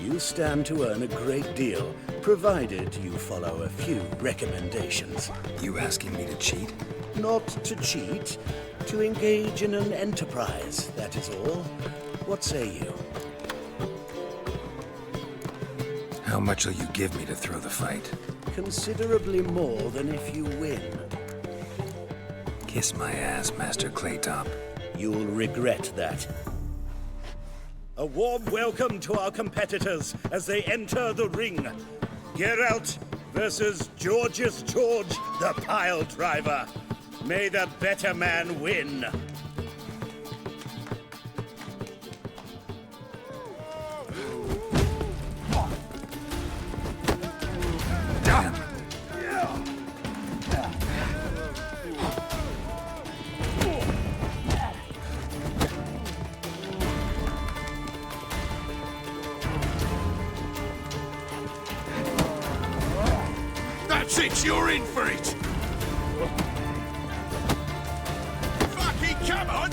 You stand to earn a great deal, provided you follow a few recommendations. You asking me to cheat? Not to cheat, to engage in an enterprise, that is all. What say you? How much will you give me to throw the fight? Considerably more than if you win. Kiss my ass, Master Claytop. You'll regret that. A warm welcome to our competitors as they enter the ring. Geralt versus George's George, the pile driver. May the better man win. Damn. That's it, you're in for it! Fucking come on!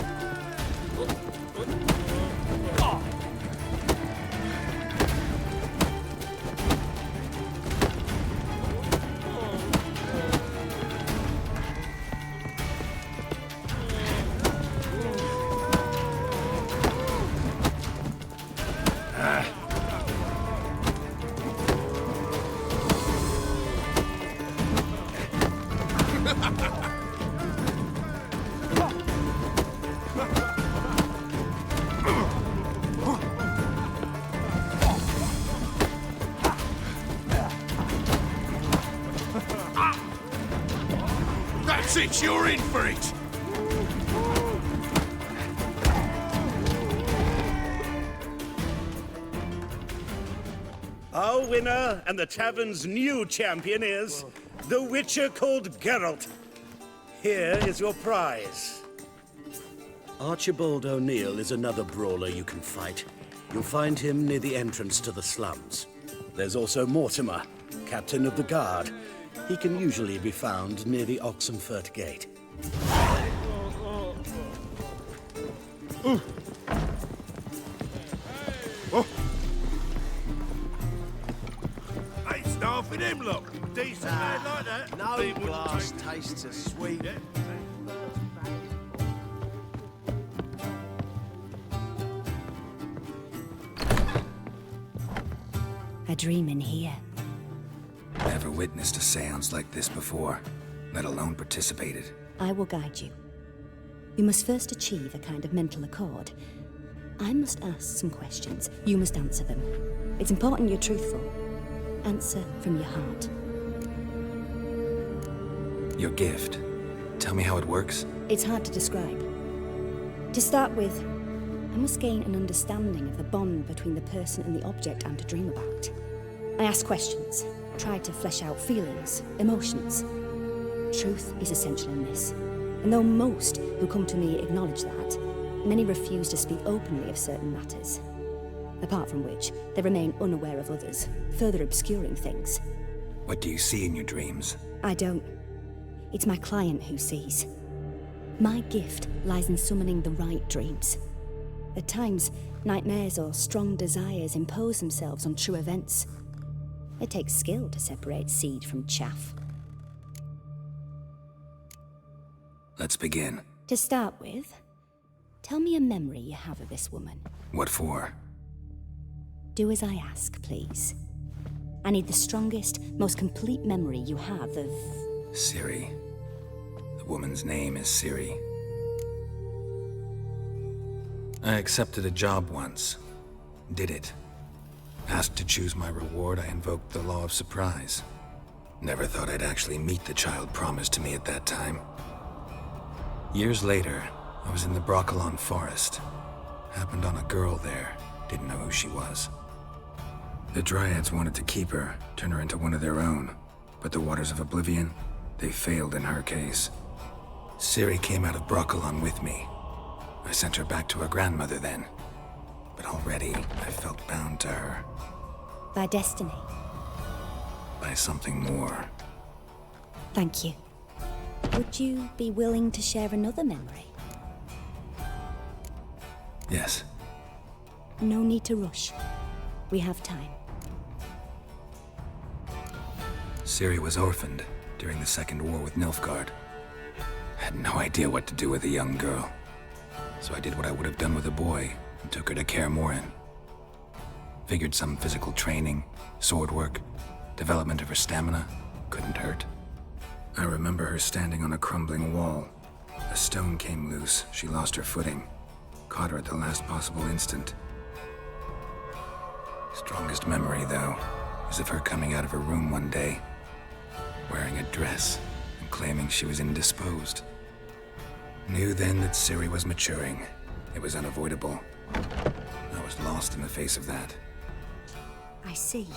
That's it, you're in for it! Our winner and the tavern's new champion is the witcher called Geralt. Here is your prize. Archibald O'Neill is another brawler you can fight. You'll find him near the entrance to the slums. There's also Mortimer, captain of the guard. He can usually be found near the Oxenfurt Gate. Ain't starving him, look. Decent man like that. No They wouldn't glass take- tastes as sweet. A dream in here. Never witnessed a seance like this before, let alone participated. I will guide you. You must first achieve a kind of mental accord. I must ask some questions. You must answer them. It's important you're truthful. Answer from your heart. Your gift. Tell me how it works. It's hard to describe. To start with, I must gain an understanding of the bond between the person and the object I'm to dream about. I ask questions, try to flesh out feelings, emotions. Truth is essential in this. And though most who come to me acknowledge that, many refuse to speak openly of certain matters. Apart from which, they remain unaware of others, further obscuring things. What do you see in your dreams? I don't. It's my client who sees. My gift lies in summoning the right dreams. At times, nightmares or strong desires impose themselves on true events. It takes skill to separate seed from chaff. Let's begin. To start with, tell me a memory you have of this woman. What for? Do as I ask, please. I need the strongest, most complete memory you have of... Ciri. The woman's name is Ciri. I accepted a job once. Did it. Asked to choose my reward, I invoked the law of surprise. Never thought I'd actually meet the child promised to me at that time. Years later, I was in the Brokilon Forest. Happened on a girl there. Didn't know who she was. The Dryads wanted to keep her, turn her into one of their own. But the Waters of Oblivion, they failed in her case. Ciri came out of Brokilon with me. I sent her back to her grandmother then. But already, I felt bound to her. By destiny. By something more. Thank you. Would you be willing to share another memory? Yes. No need to rush. We have time. Ciri was orphaned during the Second War with Nilfgaard. Had no idea what to do with a young girl. So I did what I would have done with a boy and took her to Kaer Morhen. Figured some physical training, sword work, development of her stamina couldn't hurt. I remember her standing on a crumbling wall. A stone came loose, she lost her footing. Caught her at the last possible instant. Strongest memory, though, is of her coming out of her room one day, wearing a dress and claiming she was indisposed. Knew then that Ciri was maturing. It was unavoidable. I was lost in the face of that. I see.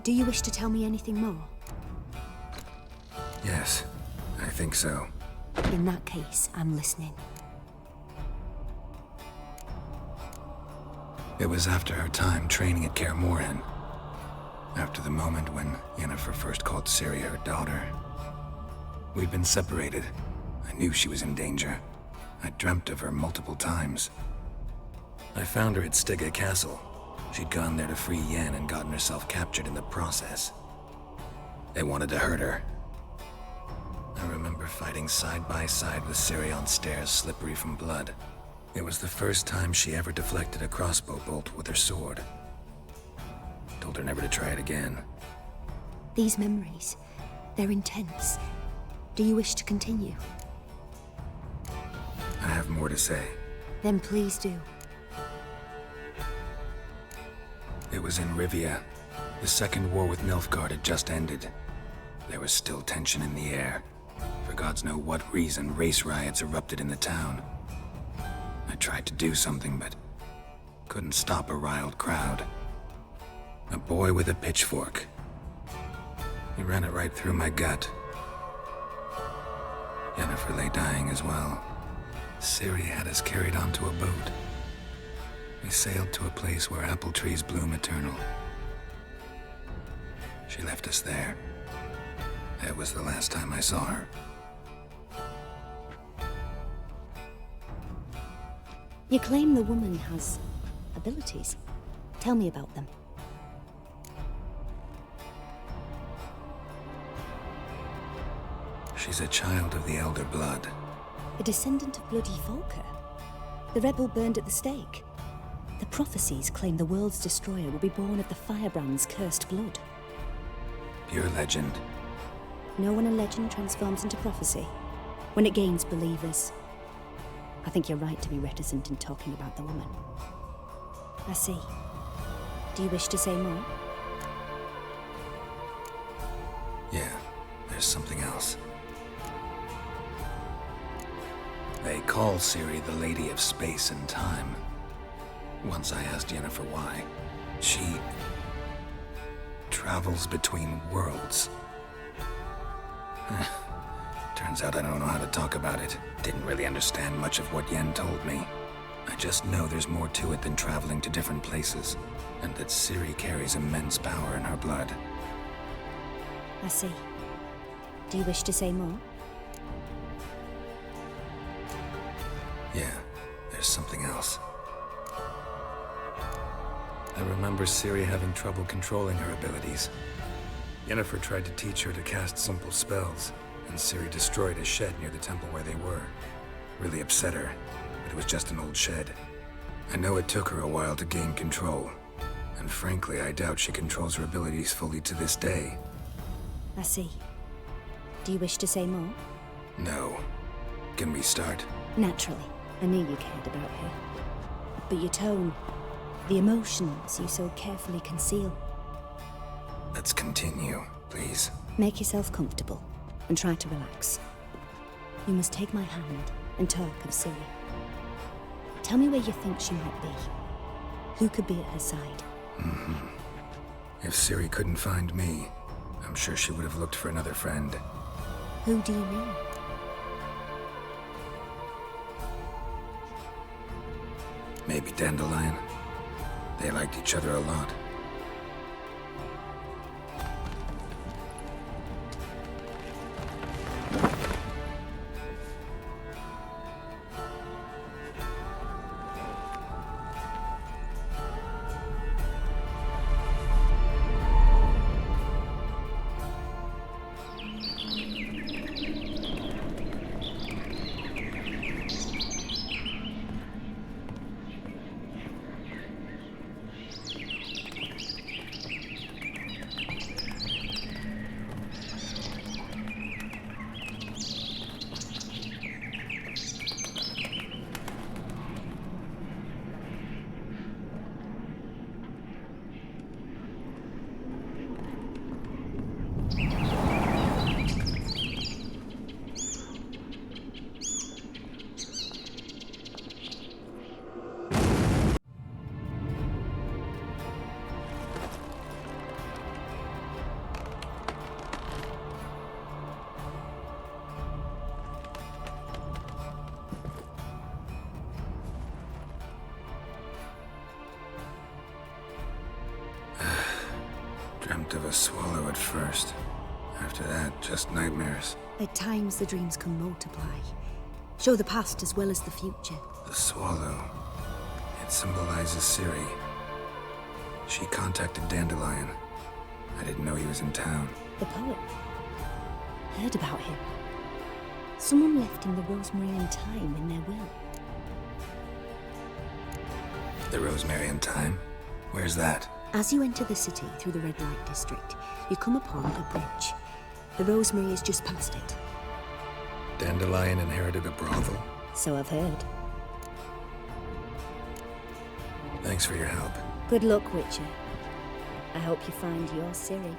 Do you wish to tell me anything more? Yes, I think so. In that case, I'm listening. It was after her time training at Kaer Morhen. After the moment when Yennefer first called Ciri her daughter. We'd been separated. I knew she was in danger. I dreamt of her multiple times. I found her at Stygga Castle. She'd gone there to free Yen and gotten herself captured in the process. They wanted to hurt her. I remember fighting side by side with Ciri on stairs slippery from blood. It was the first time she ever deflected a crossbow bolt with her sword. Told her never to try it again. These memories, they're intense. Do you wish to continue? I have more to say. Then please do. It was in Rivia. The Second War with Nilfgaard had just ended. There was still tension in the air. For gods know what reason, race riots erupted in the town. I tried to do something, but couldn't stop a riled crowd. A boy with a pitchfork. He ran it right through my gut. Yennefer lay dying as well. Ciri had us carried onto a boat. We sailed to a place where apple trees bloom eternal. She left us there. That was the last time I saw her. You claim the woman has abilities. Tell me about them. She's a child of the Elder Blood. A descendant of bloody Volker. The rebel burned at the stake. The prophecies claim the world's destroyer will be born of the Firebrand's cursed blood. Pure legend. Know when a legend transforms into prophecy? When it gains believers. I think you're right to be reticent in talking about the woman. I see. Do you wish to say more? Yeah, there's something else. They call Ciri the Lady of Space and Time. Once I asked Yennefer why. She travels between worlds. Turns out I don't know how to talk about it. Didn't really understand much of what Yen told me. I just know there's more to it than traveling to different places, and that Ciri carries immense power in her blood. I see. Do you wish to say more? Yeah, there's something else. I remember Ciri having trouble controlling her abilities. Yennefer tried to teach her to cast simple spells, and Ciri destroyed a shed near the temple where they were. Really upset her, but it was just an old shed. I know it took her a while to gain control, and frankly, I doubt she controls her abilities fully to this day. I see. Do you wish to say more? No. Can we start? Naturally. I knew you cared about her. But your tone, the emotions you so carefully conceal. Let's continue, please. Make yourself comfortable and try to relax. You must take my hand and talk of Ciri. Tell me where you think she might be. Who could be at her side? If Ciri couldn't find me, I'm sure she would have looked for another friend. Who do you mean? Maybe Dandelion. They liked each other a lot. Dreamt of a swallow at first. After that, just nightmares. At times, the dreams can multiply. Show the past as well as the future. The swallow. It symbolizes Ciri. She contacted Dandelion. I didn't know he was in town. The poet. Heard about him. Someone left him the Rosemary Thyme in their will. The Rosemary Thyme? Where's that? As you enter the city through the red light district, you come upon a bridge. The Rosemary is just past it. Dandelion inherited a brothel? So I've heard. Thanks for your help. Good luck, Witcher. I hope you find your Ciri.